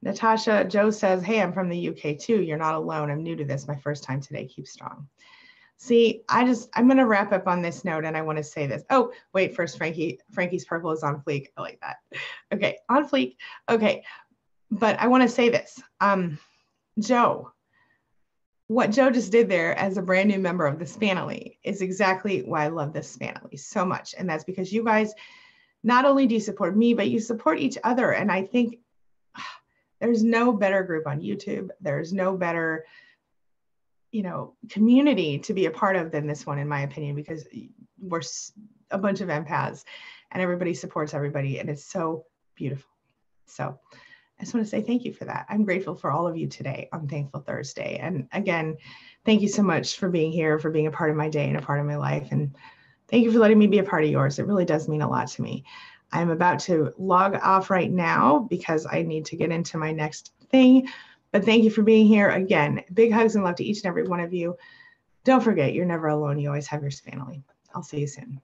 Natasha Joe says, hey, I'm from the UK too. You're not alone. I'm new to this. My first time today. Keep strong. See, I'm going to wrap up on this note, and I want to say this. Oh, wait, first, Frankie's purple is on fleek. I like that. Okay, on fleek. Okay, but I want to say this. Joe, what Joe just did there as a brand new member of the Spanily is exactly why I love this Spanily so much. And that's because you guys, not only do you support me, but you support each other. And I think there's no better group on YouTube. There's no better community to be a part of than this one, in my opinion, because we're a bunch of empaths and everybody supports everybody. And it's so beautiful. So I just want to say thank you for that. I'm grateful for all of you today on Thankful Thursday. And again, thank you so much for being here, for being a part of my day and a part of my life. And thank you for letting me be a part of yours. It really does mean a lot to me. I'm about to log off right now because I need to get into my next thing. But thank you for being here. Again, big hugs and love to each and every one of you. Don't forget, you're never alone. You always have your family. I'll see you soon.